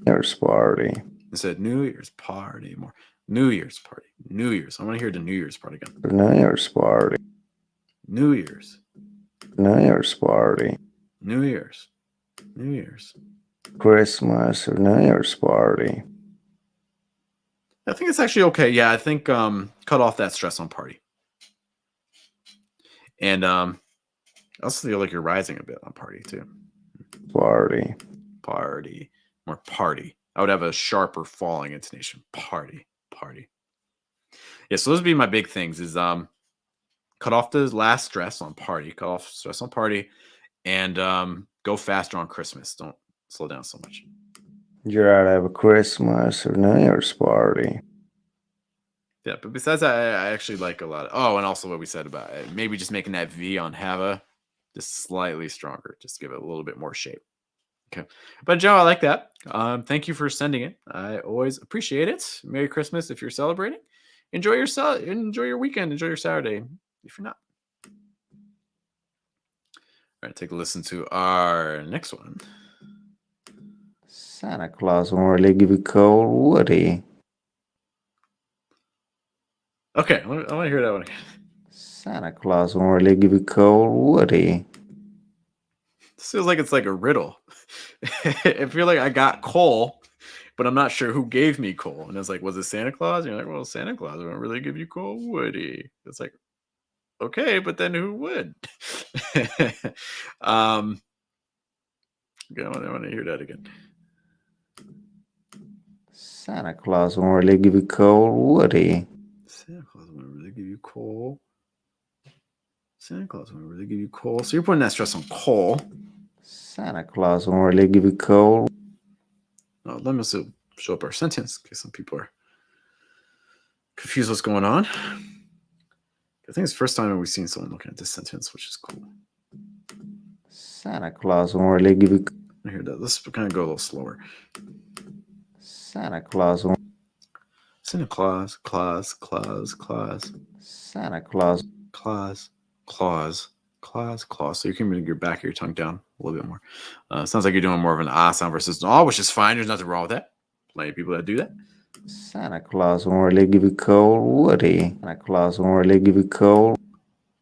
Speaker 6: New Year's party.
Speaker 1: I said New Year's party more. New Year's party. New Year's. I want to hear the New Year's part again.
Speaker 6: New Year's party.
Speaker 1: New Year's.
Speaker 6: New Year's party.
Speaker 1: New Year's. New Year's.
Speaker 6: Christmas or New Year's party?
Speaker 1: I think it's actually okay. Yeah, I think cut off that stress on party. And I also feel like you're rising a bit on party too.
Speaker 6: Party.
Speaker 1: Party. More party. I would have a sharper falling intonation. Party. Yeah, so those would be my big things is cut off the last stress on party. Cut off stress on party and go faster on Christmas. Don't slow down so much.
Speaker 6: Would you rather have a Christmas or New Year's party?
Speaker 1: Yeah, but besides that, I actually like a lot of, and also what we said about it, maybe just making that V on Hava just slightly stronger, just give it a little bit more shape. Okay. But Joe, I like that. Thank you for sending it. I always appreciate it. Merry Christmas if you're celebrating. Enjoy your weekend. Enjoy your Saturday if you're not. All right, take a listen to our next one.
Speaker 6: Santa Claus won't really give you cold, would he?
Speaker 1: Okay, I want to hear that one again.
Speaker 6: Santa Claus won't really give you cold, would he?
Speaker 1: This feels like it's like a riddle. I feel like I got coal, but I'm not sure who gave me coal. And it's like, was it Santa Claus? And you're like, well, Santa Claus won't really give you coal, would he? It's like, okay, but then who would? Again, I want to hear that again.
Speaker 6: Santa Claus won't really give you coal, would he?
Speaker 1: Santa Claus won't really give you coal, Santa Claus won't really give you coal. So you're putting that stress on coal.
Speaker 6: Santa Claus won't really give you coal.
Speaker 1: Oh, let me also show up our sentence in case some people are confused what's going on. I think it's the first time we've seen someone looking at this sentence, which is cool.
Speaker 6: Santa Claus won't really give you.
Speaker 1: I hear that. Let's kind of go a little slower.
Speaker 6: Santa Claus won't.
Speaker 1: Santa Claus, Claus, Claus, Claus,
Speaker 6: Santa Claus.
Speaker 1: Claus, Claus, Claus, Claus. So you can bring your back of your tongue down a little bit more. Sounds like you're doing more of an ah sound versus an ah, which is fine. There's nothing wrong with that. Plenty of people that do that.
Speaker 6: Santa Claus won't really give you coal, would he? Santa Claus won't really give you coal.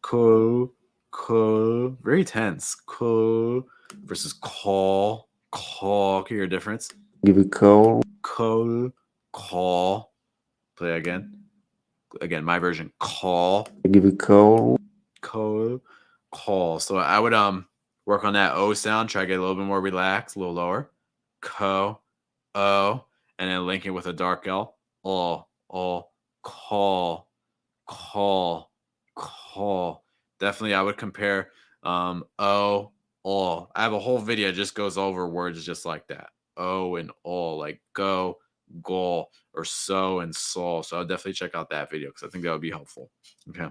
Speaker 1: Cool, cool, very tense. Cool versus call, call. Can you hear a difference?
Speaker 6: Give you coal.
Speaker 1: Call, call. Play again. Again, my version. Call.
Speaker 6: Give you coal.
Speaker 1: Call. Call. So I would work on that O sound. Try to get a little bit more relaxed, a little lower. Co, O, and then link it with a dark L. O, call, call, call. Definitely, I would compare O, all. I have a whole video that just goes over words just like that. O and all, like go, goal, or so and soul. So I'll definitely check out that video because I think that would be helpful. Okay.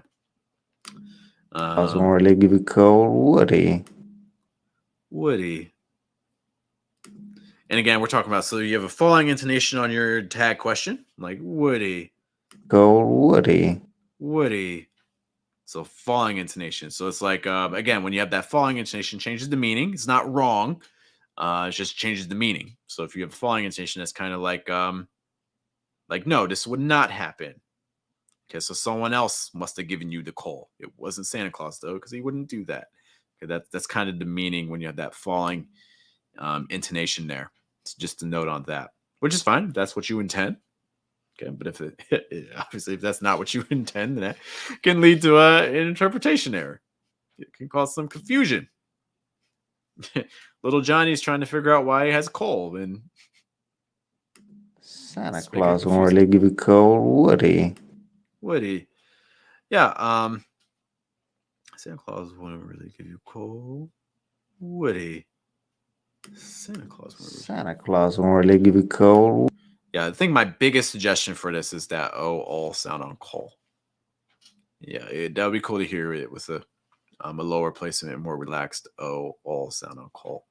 Speaker 6: Claus won't really give you coal, would he?
Speaker 1: Woody. And again, we're talking about, so you have a falling intonation on your tag question, like Woody.
Speaker 6: Coal, would he?
Speaker 1: Woody. So falling intonation. So it's like, again, when you have that falling intonation, changes the meaning. It's not wrong. It just changes the meaning. So if you have a falling intonation, that's kind of like, no, this would not happen. Okay, so someone else must have given you the coal. It wasn't Santa Claus, though, because he wouldn't do that. Okay, that's kind of the meaning when you have that falling intonation there. It's just a note on that, which is fine. That's what you intend. Okay, but if obviously if that's not what you intend, then that can lead to an interpretation error. It can cause some confusion. Little Johnny's trying to figure out why he has coal, and
Speaker 6: Santa Claus won't really give you coal, would he?
Speaker 1: Would he? Yeah. Santa Claus won't really give you coal, would he? Santa Claus
Speaker 6: won't really give you coal.
Speaker 1: Yeah, I think my biggest suggestion for this is that all sound on coal. Yeah, that would be cool to hear it with a lower placement, more relaxed all sound on coal.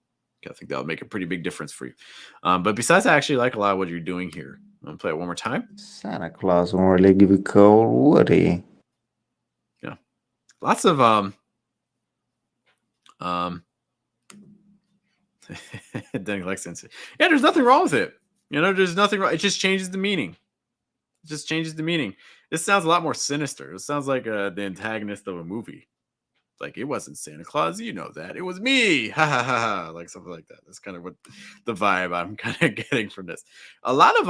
Speaker 1: I think that would make a pretty big difference for you. But besides, I actually like a lot of what you're doing here. I'm gonna play it one more time.
Speaker 6: Santa Claus won't really give you coal, would he?
Speaker 1: Yeah, lots of Danny Lexington. Yeah, there's nothing wrong with it. There's nothing wrong. It just changes the meaning. It just changes the meaning. This sounds a lot more sinister. It sounds like the antagonist of a movie. Like, it wasn't Santa Claus, you know that. It was me. Ha ha ha ha. Like something like that. That's kind of what the vibe I'm kind of getting from this. A lot of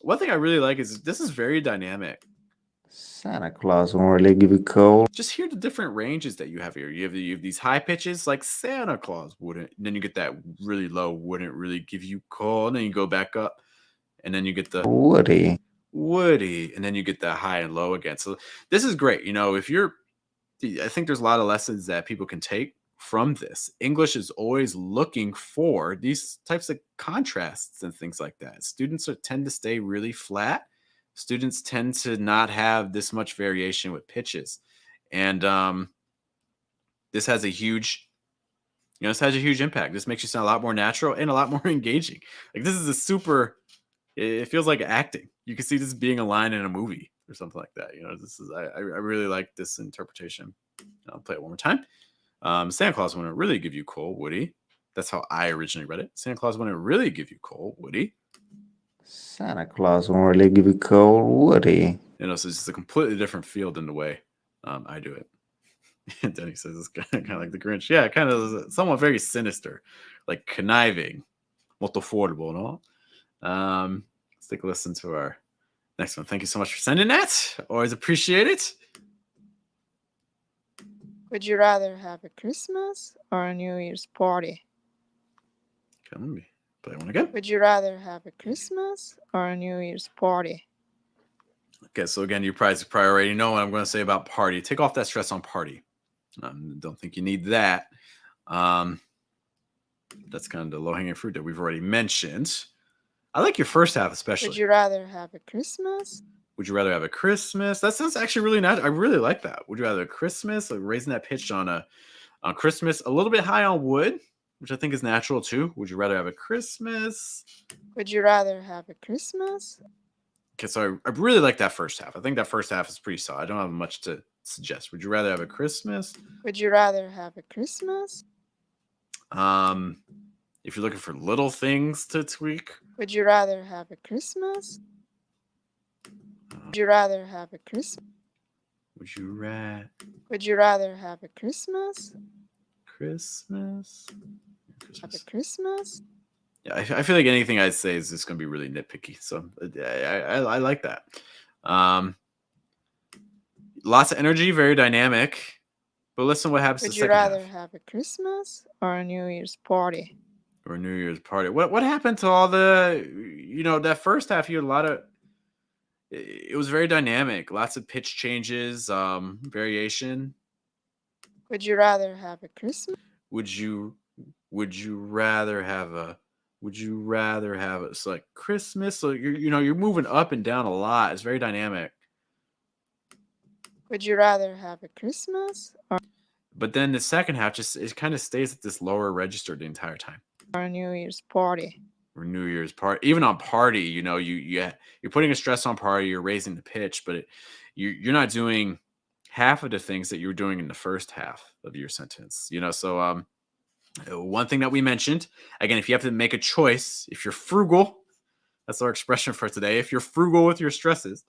Speaker 1: one thing I really like is this is very dynamic.
Speaker 6: Santa Claus won't really give you coal.
Speaker 1: Just hear the different ranges that you have here. You have these high pitches like Santa Claus wouldn't. And then you get that really low wouldn't really give you coal. And then you go back up. And then you get the
Speaker 6: Woody.
Speaker 1: And then you get the high and low again. So this is great. I think there's a lot of lessons that people can take from this. English is always looking for these types of contrasts and things like that. Students tend to stay really flat. Students tend to not have this much variation with pitches. And this has a huge, impact. This makes you sound a lot more natural and a lot more engaging. Like, this is it feels like acting. You can see this being a line in a movie or something like that. I really like this interpretation. I'll play it one more time. Santa Claus wouldn't really give you coal, would he? That's how I originally read it. Santa Claus wouldn't really give you coal, would he?
Speaker 6: Santa Claus won't really give you coal, would he?
Speaker 1: So it's just a completely different feel than the way I do it. And Denny says it's kind of like the Grinch. Yeah, kind of somewhat very sinister, like conniving, molto furbo, no? Let's take a listen to our next one. Thank you so much for sending that. Always appreciate it.
Speaker 7: Would you rather have a Christmas or a New Year's party?
Speaker 1: Okay, let me play one again.
Speaker 7: Would you rather have a Christmas or a New Year's party?
Speaker 1: Okay, so again, you probably already know what I'm going to say about party. Take off that stress on party. Don't think you need that. That's kind of the low-hanging fruit that we've already mentioned. I like your first half especially.
Speaker 7: Would you rather have a Christmas?
Speaker 1: Would you rather have a Christmas? That sounds actually really nice. I really like that. Would you rather a Christmas, like raising that pitch on Christmas, a little bit high on wood, which I think is natural too. Would you rather have a Christmas?
Speaker 7: Would you rather have a Christmas?
Speaker 1: Okay, so I really like that first half. I think that first half is pretty solid. I don't have much to suggest. Would you rather have a Christmas?
Speaker 7: Would you rather have a Christmas?
Speaker 1: If you're looking for little things to tweak,
Speaker 7: Would you rather have a Christmas? Would you rather have a Christmas?
Speaker 1: would you rather
Speaker 7: Would you rather have a Christmas?
Speaker 1: Christmas?
Speaker 7: Have a Christmas?
Speaker 1: Yeah, I feel like anything I say is just going to be really nitpicky. So I like that. Lots of energy, very dynamic. But listen, what happens
Speaker 7: Would
Speaker 1: to
Speaker 7: you
Speaker 1: second
Speaker 7: rather
Speaker 1: half
Speaker 7: have a Christmas or a New Year's party?
Speaker 1: or New Year's party? What happened to all the that first half? You had a lot of. It was very dynamic. Lots of pitch changes, variation.
Speaker 7: Would you rather have a Christmas?
Speaker 1: Would you rather have a? Would you rather have it's like Christmas? So you're moving up and down a lot. It's very dynamic.
Speaker 7: Would you rather have a Christmas
Speaker 1: But then the second half it kind of stays at this lower register the entire time.
Speaker 7: or a New Year's party?
Speaker 1: Or New Year's party, even on party, you're putting a stress on party. You're raising the pitch, but you're not doing half of the things that you were doing in the first half of your sentence. So one thing that we mentioned again, if you have to make a choice, if you're frugal, that's our expression for today. If you're frugal with your stresses,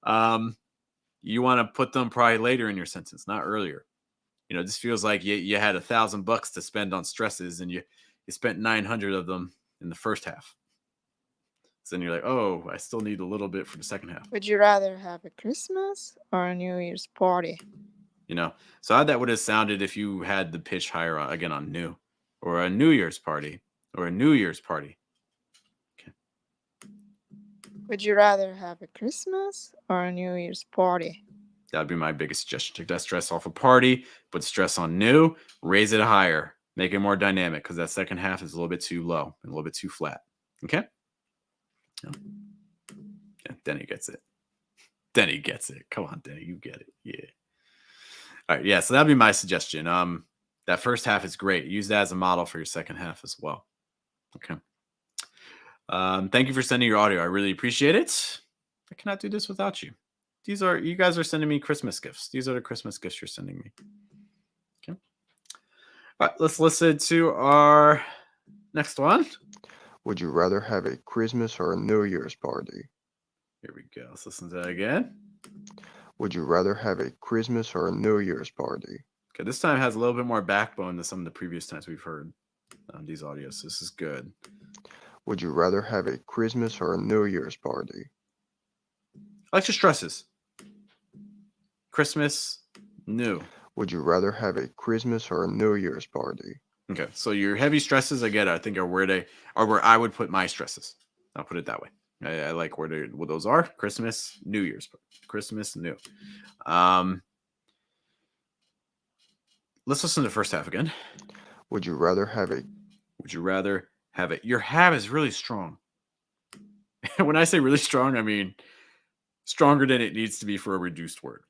Speaker 1: you want to put them probably later in your sentence, not earlier. This feels like you had $1,000 to spend on stresses, and you spent 900 of them in the first half. So then you're like, oh, I still need a little bit for the second half.
Speaker 7: Would you rather have a Christmas or a New Year's party?
Speaker 1: So how that would have sounded if you had the pitch higher on new, or a New Year's party, or a New Year's party. Okay.
Speaker 7: Would you rather have a Christmas or a New Year's party?
Speaker 1: That would be my biggest suggestion. Take that stress off a party, put stress on new, raise it higher, make it more dynamic, because that second half is a little bit too low and a little bit too flat. Okay? Yeah, Denny gets it. Denny gets it. Come on, Denny, you get it. Yeah. All right, yeah, so that'd be my suggestion. That first half is great. Use that as a model for your second half as well. Okay. Thank you for sending your audio. I really appreciate it. I cannot do this without you. You guys are sending me Christmas gifts. These are the Christmas gifts you're sending me. Okay. All right, let's listen to our next one.
Speaker 4: Would you rather have a Christmas or a New Year's party?
Speaker 1: Here we go. Let's listen to that again.
Speaker 4: Would you rather have a Christmas or a New Year's party?
Speaker 1: Okay, this time has a little bit more backbone than some of the previous times we've heard these audios. This is good.
Speaker 4: Would you rather have a Christmas or a New Year's party?
Speaker 1: I like your stresses. Christmas, new.
Speaker 4: Would you rather have a Christmas or a New Year's party?
Speaker 1: Okay, so your heavy stresses, I get it. I think are where I would put my stresses. I'll put it that way. I like what those are. Christmas, New Year's, Christmas, new. Let's listen to the first half again.
Speaker 4: Would you rather have a?
Speaker 1: Would you rather have it? Your have is really strong. When I say really strong, I mean stronger than it needs to be for a reduced word.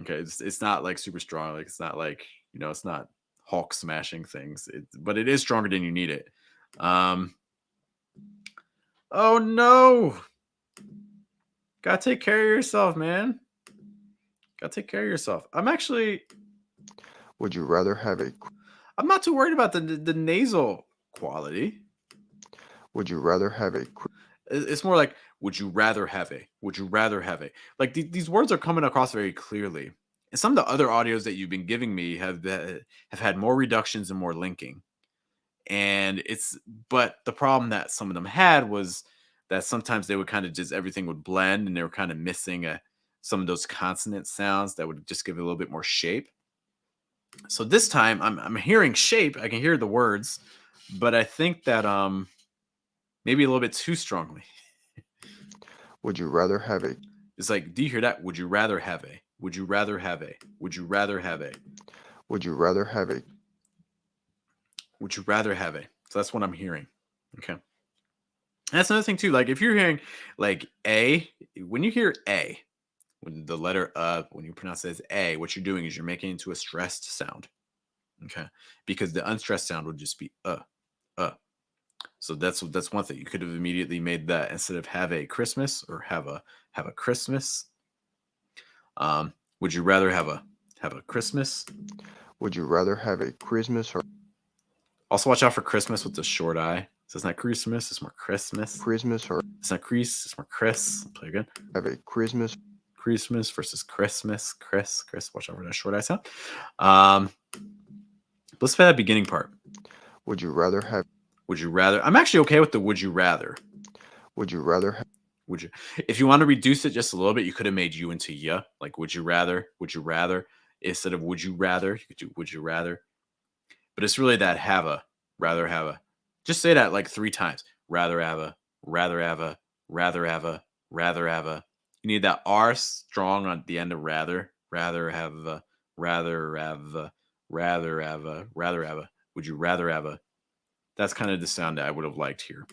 Speaker 1: Okay, it's not like super strong. Like it's not like it's not Hulk smashing things. But it is stronger than you need it. Oh no! Gotta take care of yourself, man. Gotta take care of yourself.
Speaker 4: Would you rather have a?
Speaker 1: I'm not too worried about the nasal quality.
Speaker 4: Would you rather have a?
Speaker 1: It's more like, would you rather have a? Would you rather have a? Like these words are coming across very clearly. And some of the other audios that you've been giving me have had more reductions and more linking. But the problem that some of them had was that sometimes they would kind of just everything would blend, and they were kind of missing some of those consonant sounds that would just give it a little bit more shape. So this time I'm hearing shape. I can hear the words, but I think that maybe a little bit too strongly.
Speaker 4: Would you rather have a?
Speaker 1: It's like, do you hear that? Would you rather have a? Would you rather have a? Would you rather have a?
Speaker 4: Would you rather have a
Speaker 1: Would you rather have a? So that's what I'm hearing. Okay. That's another thing too. Like if you're hearing like a, when you hear a, when the letter when you pronounce it as a, what you're doing is you're making it into a stressed sound. Okay. Because the unstressed sound would just be uh. So that's one thing. You could have immediately made that instead of have a Christmas or have a Christmas. Would you rather have a Christmas?
Speaker 4: Would you rather have a Christmas or
Speaker 1: Also watch out for Christmas with the short I. So it's not Christmas, it's more Christmas.
Speaker 4: Christmas or
Speaker 1: It's not Chris, it's more Chris. Play again.
Speaker 4: have a Christmas?
Speaker 1: Christmas versus Christmas. Chris. Watch out for that short I sound. Let's play that beginning part.
Speaker 4: Would you rather have?
Speaker 1: Would you rather? I'm actually okay with the would you rather.
Speaker 4: Would you rather have?
Speaker 1: Would you? If you want to reduce it just a little bit, you could have made you into ya. Like would you rather? Would you rather? Instead of would you rather, you could do would you rather. But it's really that have a, rather have a. Just say that like 3 times. Rather have a, rather have a, rather have a, rather have a. You need that R strong on the end of rather. Rather have a, rather have a, rather have a, rather have a. Would you rather have a? That's kind of the sound that I would have liked here.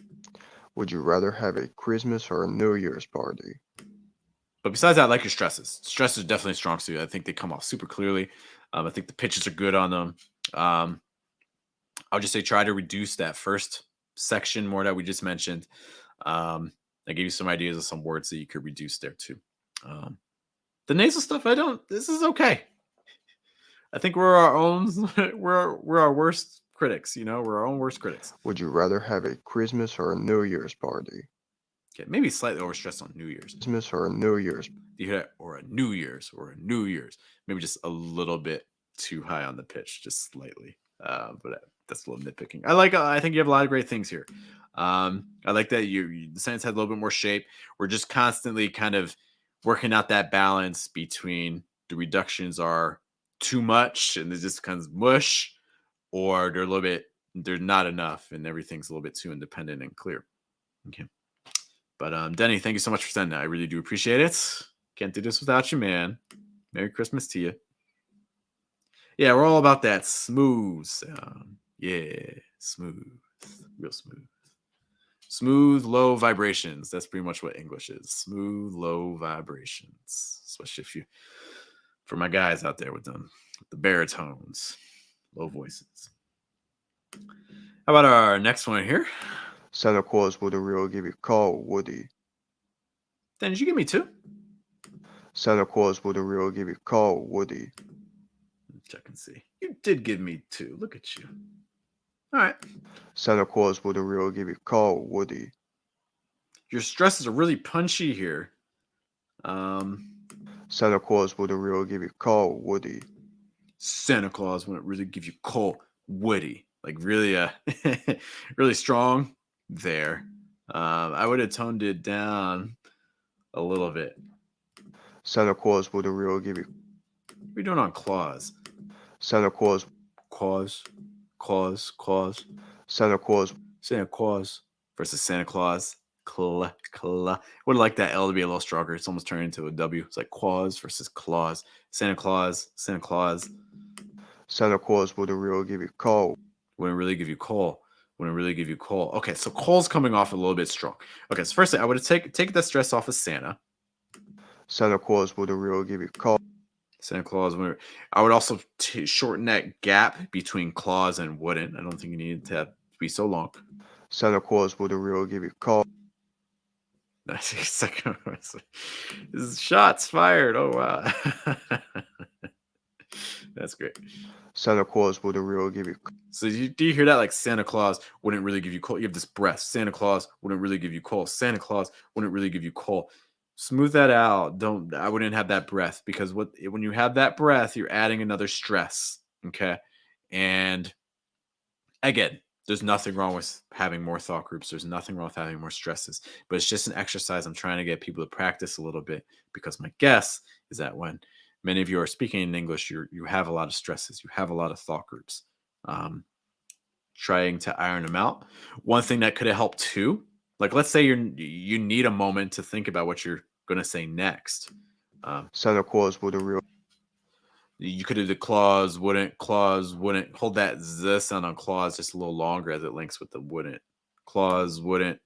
Speaker 4: Would you rather have a Christmas or a New Year's party?
Speaker 1: But besides that, I like your stresses. Stresses are definitely strong suit. I think they come off super clearly. I think the pitches are good on them. I'll just say try to reduce that first section more that we just mentioned. I gave you some ideas of some words that you could reduce there too. The nasal stuff, this is okay. I think we're our own, we're our worst critics, we're our own worst critics.
Speaker 4: Would you rather have a Christmas or a New Year's party?
Speaker 1: Okay, maybe slightly overstressed on New Year's.
Speaker 4: Christmas or a New Year's?
Speaker 1: You hear that? Or a New Year's. Maybe just a little bit too high on the pitch, just slightly. But that's a little nitpicking. I think you have a lot of great things here. I like that the sentence had a little bit more shape. We're just constantly kind of working out that balance between the reductions are too much and they just kind of mush, or they're not enough and everything's a little bit too independent and clear. Okay. But Denny, thank you so much for sending that. I really do appreciate it. Can't do this without you, man. Merry Christmas to you. Yeah, we're all about that smooth sound. Yeah, smooth. Real smooth. Smooth, low vibrations. That's pretty much what English is. Smooth, low vibrations. Especially for my guys out there with the baritones, low voices. How about our next one here?
Speaker 4: Santa Claus would really give you a call, would he?
Speaker 1: Dan, did you give me 2?
Speaker 4: Santa Claus would really give you a call, would he?
Speaker 1: Check and see. You did give me 2. Look at you. All right.
Speaker 4: Santa Claus would really give you a call, would he?
Speaker 1: Your stresses are really punchy here.
Speaker 4: Santa Claus would really give you a call, would he?
Speaker 1: Santa Claus wouldn't really give you coal, would he? Like really, really strong there. I would have toned it down a little bit.
Speaker 4: Santa Claus would really give you.
Speaker 1: What are we doing on Claus?
Speaker 4: Santa Claus.
Speaker 1: Claus.
Speaker 4: Santa Claus.
Speaker 1: Santa Claus versus Santa Claus. Would have liked that L to be a little stronger. It's almost turning into a W. It's like Claus versus Claus. Santa Claus. Santa Claus
Speaker 4: would really give you coal.
Speaker 1: Wouldn't really give you coal. Okay, so coal's coming off a little bit strong. Okay, so firstly, I would have take the stress off of Santa.
Speaker 4: Santa Claus would really give you coal.
Speaker 1: Santa Claus. I would also shorten that gap between Claus and wouldn't. I don't think you need to be so long.
Speaker 4: Santa Claus would really give you coal.
Speaker 1: This is shots fired. Oh wow. That's great.
Speaker 4: Santa Claus would really give you.
Speaker 1: So do you hear that? Like Santa Claus wouldn't really give you coal. You have this breath. Santa Claus wouldn't really give you coal. Santa Claus wouldn't really give you coal. Smooth that out. I wouldn't have that breath, because when you have that breath, you're adding another stress. Okay. And again, there's nothing wrong with having more thought groups. There's nothing wrong with having more stresses, but it's just an exercise I'm trying to get people to practice a little bit, because my guess is that when many of you are speaking in English, you have a lot of stresses. You have a lot of thought groups. Trying to iron them out. One thing that could have helped too, like let's say you need a moment to think about what you're going to say next.
Speaker 4: Santa Claus would really.
Speaker 1: You could have the clause wouldn't. Hold that z sound on clause just a little longer as it links with the wouldn't. Clause wouldn't.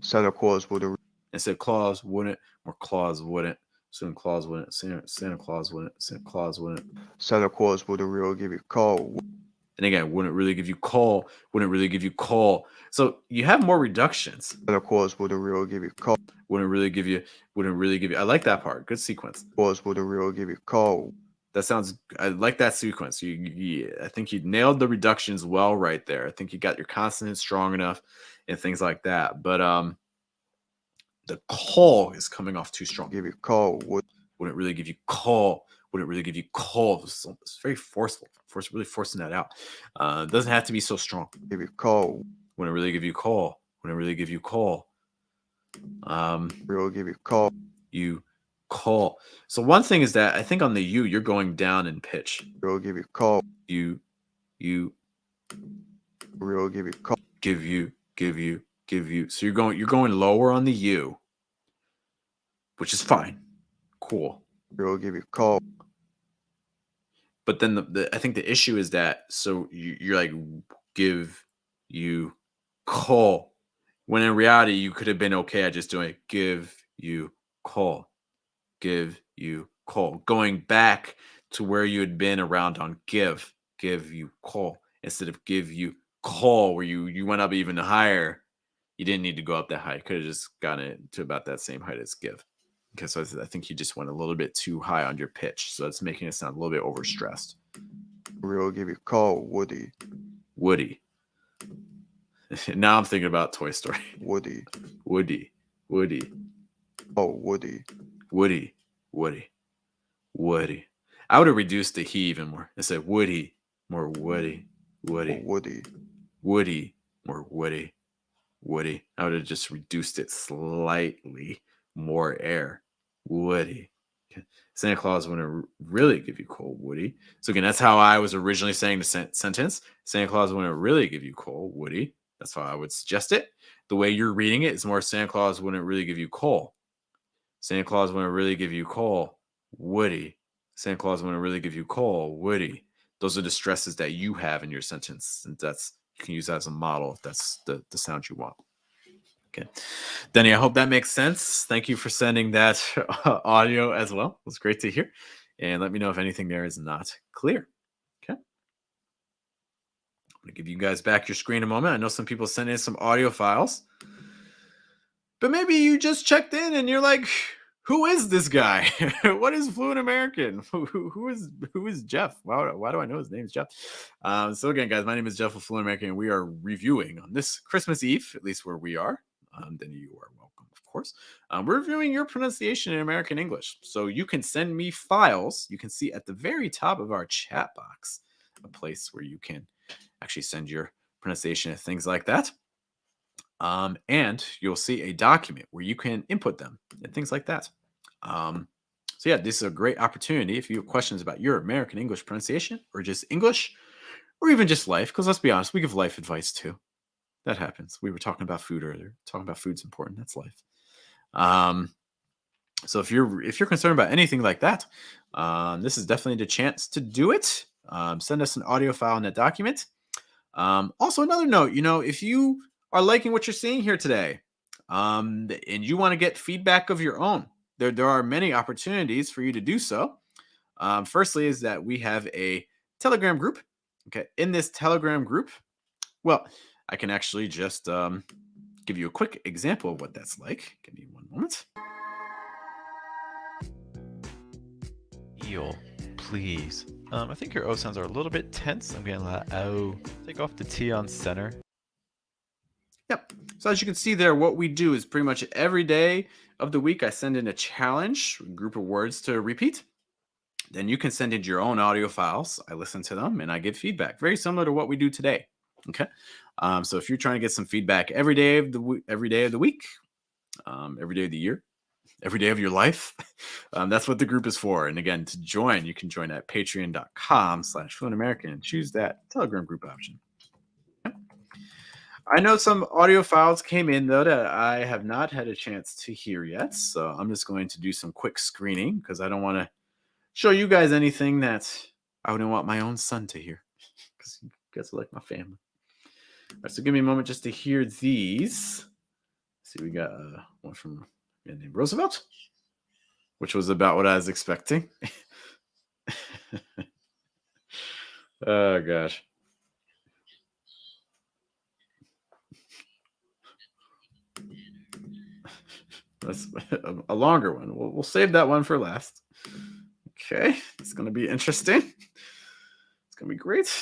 Speaker 4: Santa Claus wouldn't.
Speaker 1: Instead clause wouldn't or clause wouldn't. Santa Claus wouldn't. Santa Claus wouldn't. Santa Claus wouldn't.
Speaker 4: Santa Claus wouldn't really give you a call.
Speaker 1: And again, wouldn't really give you call. Wouldn't really give you call. So you have more reductions.
Speaker 4: Santa Claus wouldn't really give you a call.
Speaker 1: Wouldn't really give you. I like that part. Good sequence.
Speaker 4: Claus wouldn't really give you a call.
Speaker 1: That sounds. I like that sequence. I think you nailed the reductions well right there. I think you got your consonants strong enough and things like that. But the call is coming off too strong.
Speaker 4: Give you a call.
Speaker 1: Wouldn't really give you call. Wouldn't really give you call. It's very forceful. Really forcing that out. It doesn't have to be so strong.
Speaker 4: Give you a call.
Speaker 1: Wouldn't really give you call. Wouldn't really give you call.
Speaker 4: Really give you a call.
Speaker 1: You call. So one thing is that I think on the U you're going down in pitch.
Speaker 4: Really give you a call.
Speaker 1: You.
Speaker 4: Really give you a call.
Speaker 1: Give you. So you're going lower on the U, which is fine. Cool.
Speaker 4: Really give you a call.
Speaker 1: But then I think the issue is that so you're like give you call, when in reality you could have been okay at just doing give you call, going back to where you had been around on give you call instead of give you call, where you went up even higher. You didn't need to go up that high. You could have just gotten it to about that same height as give. Okay, so I think you just went a little bit too high on your pitch. So it's making it sound a little bit overstressed.
Speaker 4: Really give you a call. Woody.
Speaker 1: Now I'm thinking about Toy Story.
Speaker 4: Woody.
Speaker 1: Oh, Woody. I would have reduced the he even more and said Woody, more Woody. Woody, more Woody. I would have just reduced it slightly. More air. Woody. Okay. Santa Claus wouldn't really give you coal, Woody. So again, that's how I was originally saying the sentence. Santa Claus wouldn't really give you coal, Woody. That's how I would suggest it. The way you're reading it is more Santa Claus wouldn't really give you coal. Santa Claus wouldn't really give you coal, Woody. Santa Claus wouldn't really give you coal, Woody. Those are the stresses that you have in your sentence. And you can use that as a model if that's the sound you want. Okay. Denny, I hope that makes sense. Thank you for sending that audio as well. It was great to hear. And let me know if anything there is not clear. Okay. I'm going to give you guys back your screen in a moment. I know some people sent in some audio files. But maybe you just checked in and you're like, who is this guy? What is Fluent American? Who is Jeff? Why do I know his name is Jeff? So again, guys, my name is Jeff with Fluent American, and we are reviewing on this Christmas Eve, at least where we are. Then you are welcome, of course. We're reviewing your pronunciation in American English. So you can send me files. You can see at the very top of our chat box, a place where you can actually send your pronunciation and things like that. And you'll see a document where you can input them and things like that. So yeah, this is a great opportunity if you have questions about your American English pronunciation or just English or even just life, because let's be honest, we give life advice too. That happens. We were talking about food earlier. Talking about food's important. That's life. So if you're concerned about anything like that, this is definitely the chance to do it. Send us an audio file in that document. Also, another note, if you are liking what you're seeing here today, and you want to get feedback of your own, there are many opportunities for you to do so. Firstly is that we have a Telegram group. Okay, in this Telegram group, well, I can actually just give you a quick example of what that's like. Give me one moment.
Speaker 8: Eel, please. I think your O sounds are a little bit tense. I'm getting a lot of O. Take off the T on center.
Speaker 1: Yep. So as you can see there, what we do is pretty much every day of the week, I send in a challenge, a group of words to repeat. Then you can send in your own audio files. I listen to them and I give feedback. Very similar to what we do today. Okay. So if you're trying to get some feedback every day of the week, every day of the year, every day of your life, that's what the group is for. And again, to join, you can join at patreon.com/fluentamerican and choose that Telegram group option. Okay. I know some audio files came in though that I have not had a chance to hear yet. So I'm just going to do some quick screening because I don't want to show you guys anything that I wouldn't want my own son to hear, because you guys are like my family. All right, so give me a moment just to hear these. Let's see, we got one from a man named Roosevelt, which was about what I was expecting. Oh gosh. That's a longer one. We'll save that one for last. Okay, it's going to be interesting. It's going to be great.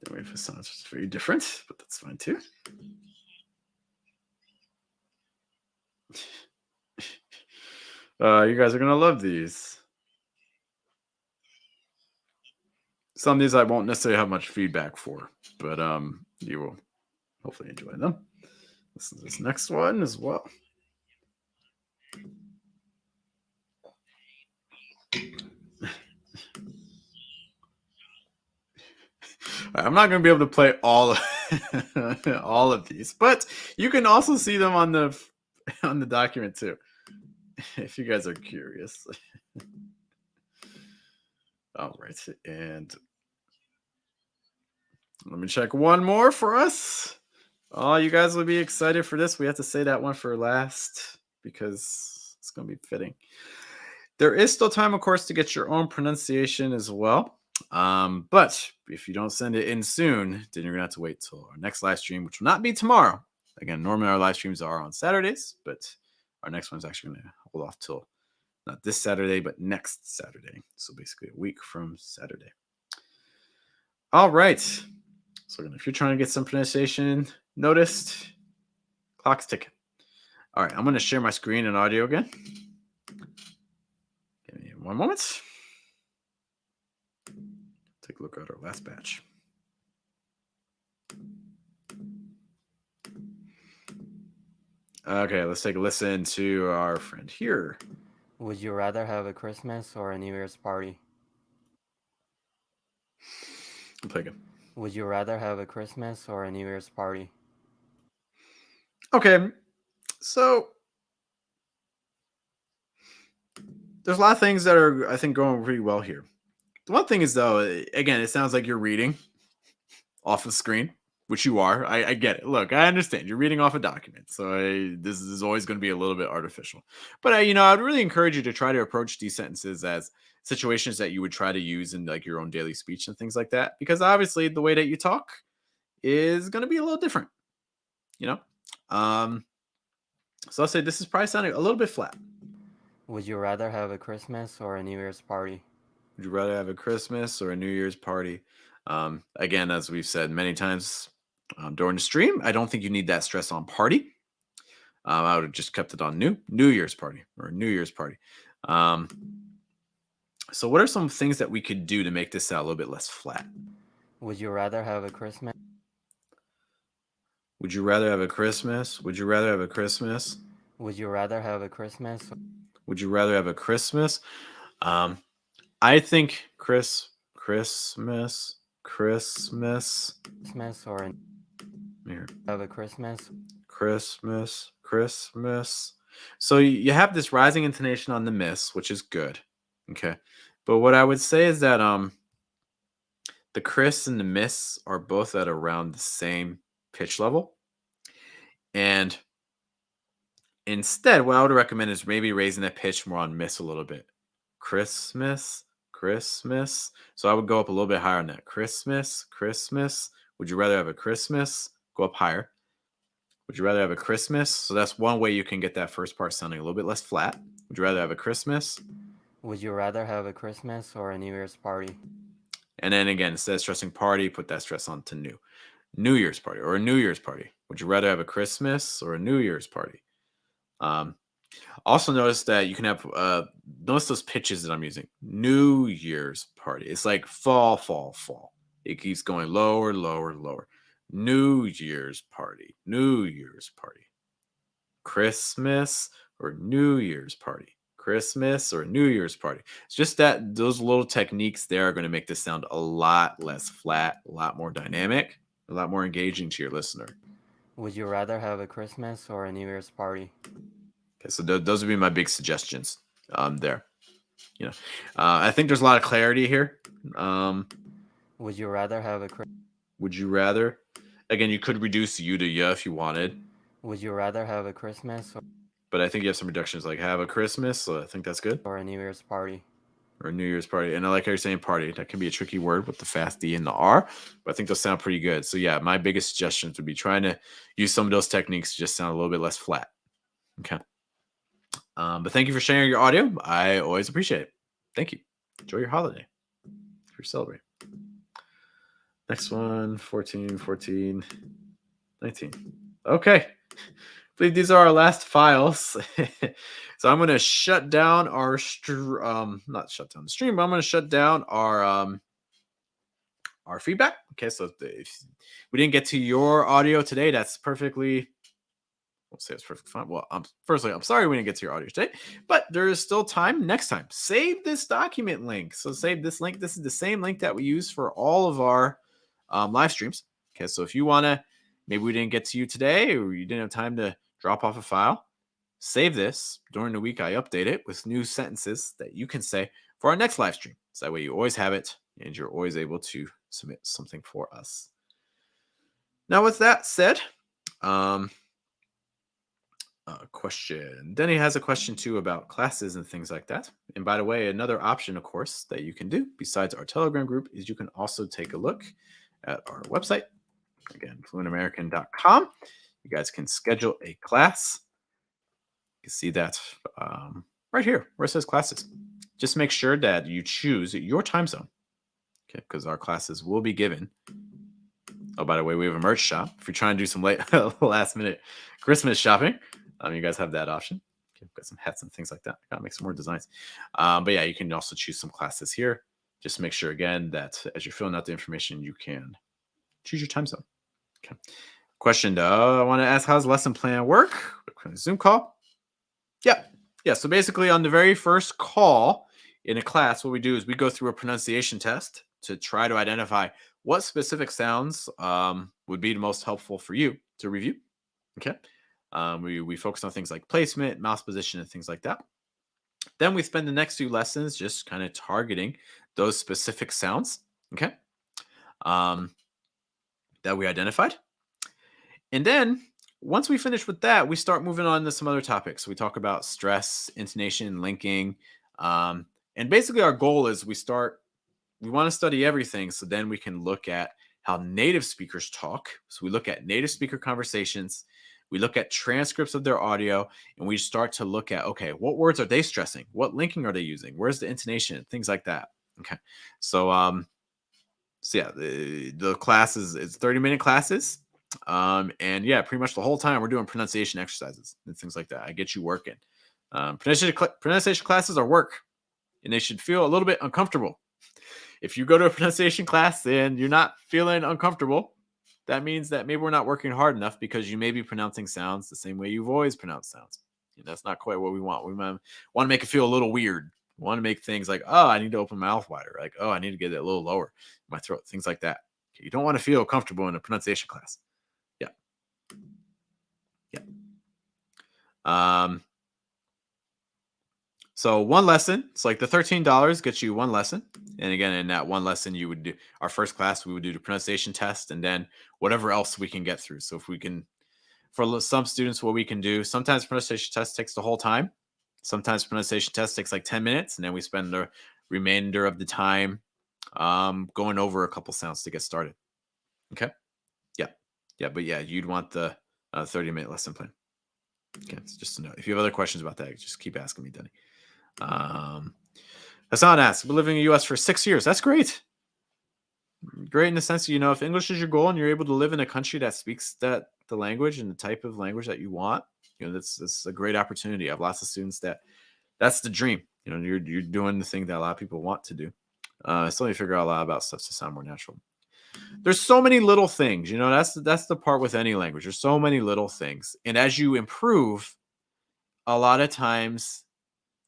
Speaker 1: The wave sounds just very different, but that's fine too. You guys are going to love these. Some of these I won't necessarily have much feedback for, but you will hopefully enjoy them. Listen to this next one as well. I'm not going to be able to play all of these, but you can also see them on the document too, if you guys are curious. All right, and let me check one more for us. Oh, you guys will be excited for this. We have to say that one for last because it's going to be fitting. There is still time, of course, to get your own pronunciation as well. But if you don't send it in soon, then you're going to have to wait till our next live stream, which will not be tomorrow. Again, normally our live streams are on Saturdays, but our next one is actually going to hold off till not this Saturday, but next Saturday. So basically a week from Saturday. All right. So again, if you're trying to get some pronunciation noticed, clock's ticking. All right, I'm going to share my screen and audio again. Give me one moment. Take a look at our last batch. Okay, let's take a listen to our friend here.
Speaker 9: Would you rather have a Christmas or a New Year's party?
Speaker 1: I'll play again.
Speaker 9: Would you rather have a Christmas or a New Year's party?
Speaker 1: Okay, so there's a lot of things that are, I think, going pretty well here. The one thing is, though, again, it sounds like you're reading off the screen, which you are. I get it. Look, I understand. You're reading off a document, so this is always going to be a little bit artificial. But, I'd really encourage you to try to approach these sentences as situations that you would try to use in like your own daily speech and things like that, because obviously the way that you talk is going to be a little different, So I'll say this is probably sounding a little bit flat.
Speaker 9: Would you rather have a Christmas or a New Year's party?
Speaker 1: Would you rather have a Christmas or a New Year's party? Again, as we've said many times during the stream, I don't think you need that stress on party. I would have just kept it on New Year's party or New Year's party. So what are some things that we could do to make this sound a little bit less flat?
Speaker 9: Would you rather have a Christmas?
Speaker 1: Would you rather have a Christmas? Would you rather have a Christmas?
Speaker 9: Would you rather have a Christmas?
Speaker 1: Would you rather have a Christmas? I think Christmas
Speaker 9: or
Speaker 1: here.
Speaker 9: Have a Christmas?
Speaker 1: Christmas. So you have this rising intonation on the miss, which is good. Okay. But what I would say is that the Chris and the miss are both at around the same pitch level. And instead, what I would recommend is maybe raising that pitch more on miss a little bit. Christmas. So I would go up a little bit higher on that. Christmas. Would you rather have a Christmas? Go up higher. Would you rather have a Christmas? So that's one way you can get that first part sounding a little bit less flat. Would you rather have a Christmas?
Speaker 9: Would you rather have a Christmas or a New Year's party?
Speaker 1: And then again, instead of stressing party, put that stress on to New Year's party or a New Year's party. Would you rather have a Christmas or a New Year's party? Also notice that you can have, notice those pitches that I'm using. New Year's party. It's like fall. It keeps going lower. New Year's party. Christmas or New Year's party. Christmas or New Year's party. It's just that those little techniques there are going to make this sound a lot less flat, a lot more dynamic, a lot more engaging to your listener.
Speaker 9: Would you rather have a Christmas or a New Year's party?
Speaker 1: Okay, so those would be my big suggestions there. I think there's a lot of clarity here.
Speaker 9: Would you rather have a
Speaker 1: Would you rather? Again, you could reduce you to ya if you wanted,
Speaker 9: Would you rather have a Christmas
Speaker 1: but I think you have some reductions like have a Christmas, so I think that's good.
Speaker 9: or a New Year's party?
Speaker 1: Or New Year's party. And I like how you're saying party. That can be a tricky word with the fast D and the R, but I think they'll sound pretty good. So yeah, my biggest suggestions would be trying to use some of those techniques to just sound a little bit less flat. Okay. But thank you for sharing your audio. I always appreciate it. Thank you. Enjoy your holiday if you're celebrating. Next one, 14, 14, 19. Okay. I believe these are our last files. So I'm going to shut down our not shut down the stream, but I'm going to shut down our feedback. Okay, so if we didn't get to your audio today, that's perfectly, we'll say it's perfectly fine. Well, firstly, I'm sorry we didn't get to your audio today, but there is still time next time. Save this document link. So save this link. This is the same link that we use for all of our live streams. Okay, so if you want to, maybe we didn't get to you today or you didn't have time to drop off a file, save this. During the week, I update it with new sentences that you can say for our next live stream. So that way you always have it and you're always able to submit something for us. Now, with that said, question. Denny has a question too about classes and things like that. And by the way, another option, of course, that you can do besides our Telegram group is you can also take a look at our website. Again, fluentamerican.com. You guys can schedule a class. You can see that right here where it says classes. Just make sure that you choose your time zone. Okay, because our classes will be given. Oh, by the way, we have a merch shop. If you're trying to do some last minute Christmas shopping, you guys have that option. Okay, we've got some hats and things like that. Gotta make some more designs. But yeah, you can also choose some classes here. Just make sure again that as you're filling out the information, you can choose your time zone. Okay. Question I want to ask, how's lesson plan work? Zoom call? Yeah. So basically on the very first call in a class, what we do is we go through a pronunciation test to try to identify what specific sounds would be the most helpful for you to review. Okay. We focus on things like placement, mouth position, and things like that. Then we spend the next few lessons just kind of targeting those specific sounds. Okay. That we identified. And then once we finish with that, we start moving on to some other topics. We talk about stress, intonation, linking. And basically our goal is we want to study everything. So then we can look at how native speakers talk. So we look at native speaker conversations. We look at transcripts of their audio, and we start to look at, okay, what words are they stressing? What linking are they using? Where's the intonation? Things like that. Okay. So yeah, the class is 30-minute classes. And yeah, pretty much the whole time we're doing pronunciation exercises and things like that. I get you working. Pronunciation classes are work, and they should feel a little bit uncomfortable. If you go to a pronunciation class and you're not feeling uncomfortable, that means that maybe we're not working hard enough because you may be pronouncing sounds the same way you've always pronounced sounds. And that's not quite what we want. We want to make it feel a little weird. We want to make things like, oh, I need to open my mouth wider. Like, oh, I need to get it a little lower in my throat. Things like that. Okay, you don't want to feel comfortable in a pronunciation class. Yeah. So one lesson, it's like the $13 gets you one lesson. And again, in that one lesson, you would do our first class, we would do the pronunciation test and then whatever else we can get through. So if we can, for some students, what we can do, sometimes pronunciation test takes the whole time. Sometimes pronunciation test takes like 10 minutes. And then we spend the remainder of the time going over a couple sounds to get started. Okay. Yeah. But yeah, you'd want the 30-minute lesson plan. Okay. So just to know, if you have other questions about that, just keep asking me, Denny. Hassan asks, been living in the US for 6 years. That's great. Great in the sense that, if English is your goal and you're able to live in a country that speaks the language and the type of language that you want, that's a great opportunity. I have lots of students that's the dream. You're doing the thing that a lot of people want to do. Still need to figure out a lot about stuff to sound more natural. There's so many little things, that's the part with any language. There's so many little things. And as you improve, a lot of times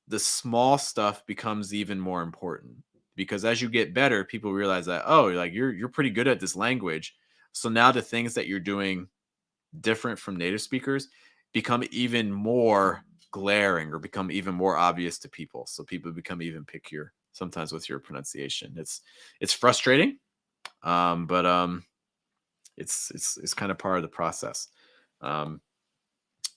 Speaker 1: the small stuff becomes even more important because as you get better, people realize that, oh, you're pretty good at this language. So now the things that you're doing different from native speakers become even more glaring or become even more obvious to people. So people become even pickier sometimes with your pronunciation. It's frustrating, but it's kind of part of the process.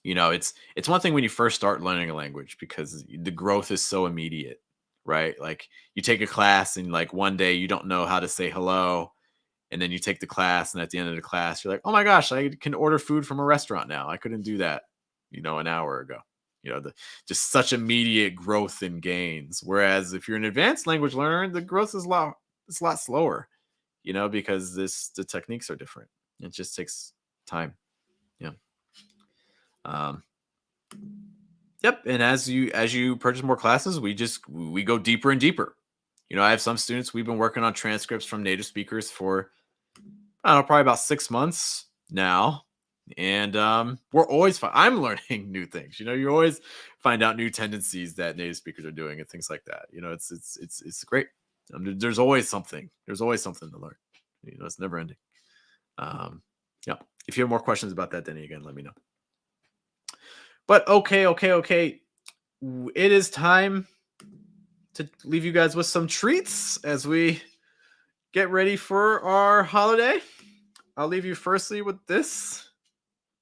Speaker 1: It's one thing when you first start learning a language because the growth is so immediate, right? Like you take a class and like one day you don't know how to say hello, and then you take the class, and at the end of the class you're like, oh my gosh, I can order food from a restaurant now. I couldn't do that an hour ago. Just such immediate growth and gains, whereas if you're an advanced language learner, the growth is a lot slower, because the techniques are different. It just takes time. Yeah. Yep. And as you purchase more classes, we go deeper and deeper. I have some students, we've been working on transcripts from native speakers for, I don't know, probably about 6 months now. And we're always I'm learning new things. You always find out new tendencies that native speakers are doing and things like that. It's great. There's always something. There's always something to learn. It's never ending. Yeah. If you have more questions about that, Denny, again, let me know. But okay. It is time to leave you guys with some treats as we get ready for our holiday. I'll leave you firstly with this.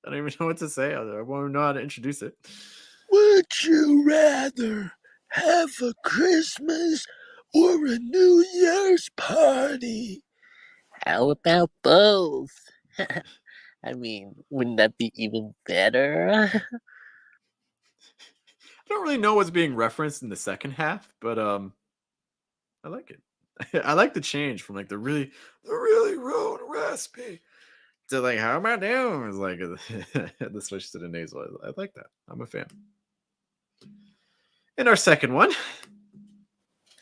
Speaker 1: I don't even know what to say. I won't know how to introduce it.
Speaker 2: Would you rather have a Christmas or a New Year's party? How about both? I mean, wouldn't that be even better?
Speaker 1: I don't really know what's being referenced in the second half, but I like it. I like the change from like the really rude raspy to like, how about now? It's like the switch to the nasal. I like that. I'm a fan. And our second one.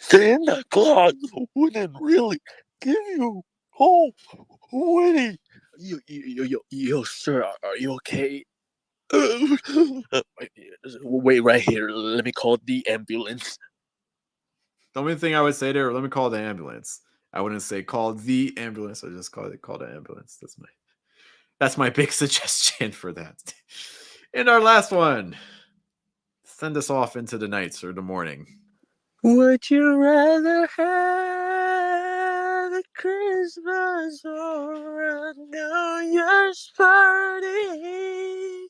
Speaker 2: Santa Claus wouldn't really give you hope, would he? Yo, sir, are you okay? Wait right here. Let me call the ambulance.
Speaker 1: The only thing I would say there, let me call the ambulance. I wouldn't say call the ambulance. I just call the ambulance. That's my big suggestion for that. And our last one. Send us off into the nights or the morning.
Speaker 2: Would you rather have a Christmas or a New Year's party?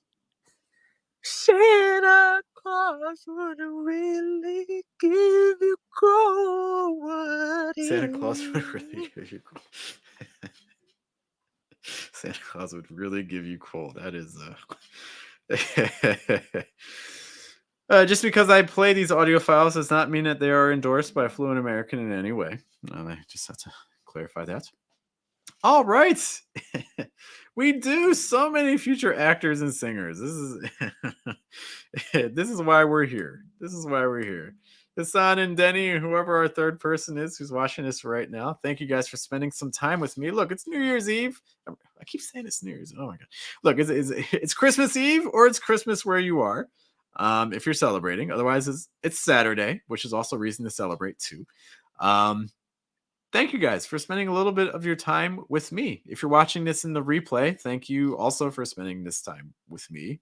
Speaker 2: Santa Claus wouldn't really give you cold, would he?
Speaker 1: Santa Claus would really give you cold. Santa Claus would really give you cold. That is just because I play these audio files does not mean that they are endorsed by Fluent American in any way. I just have to clarify that. All right. We do so many future actors and singers. This is why we're here. Hassan and Denny, whoever our third person is who's watching this right now, thank you guys for spending some time with me. Look, it's New Year's Eve. I keep saying it's New Year's. Oh my God. Look, it's Christmas Eve or it's Christmas where you are. If you're celebrating. Otherwise, it's Saturday, which is also a reason to celebrate too. Thank you guys for spending a little bit of your time with me. If you're watching this in the replay, thank you also for spending this time with me.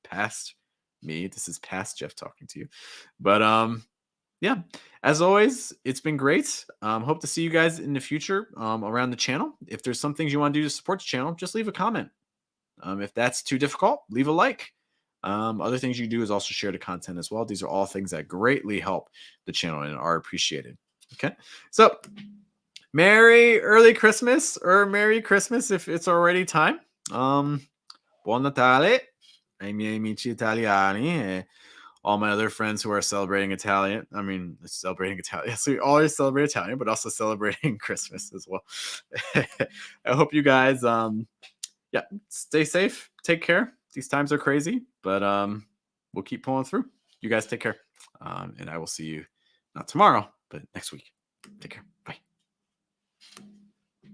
Speaker 1: Past me. This is past Jeff talking to you. But yeah, as always, it's been great. Hope to see you guys in the future around the channel. If there's some things you want to do to support the channel, just leave a comment. If that's too difficult, leave a like. Other things you do is also share the content as well. These are all things that greatly help the channel and are appreciated. Okay, so Merry early Christmas or Merry Christmas if it's already time. Buon Natale ai miei amici italiani. All my other friends who are celebrating Italian. I mean, celebrating Italian. So we always celebrate Italian, but also celebrating Christmas as well. I hope you guys, stay safe. Take care. These times are crazy, but we'll keep pulling through. You guys take care. And I will see you not tomorrow, but next week. Take care. Bye.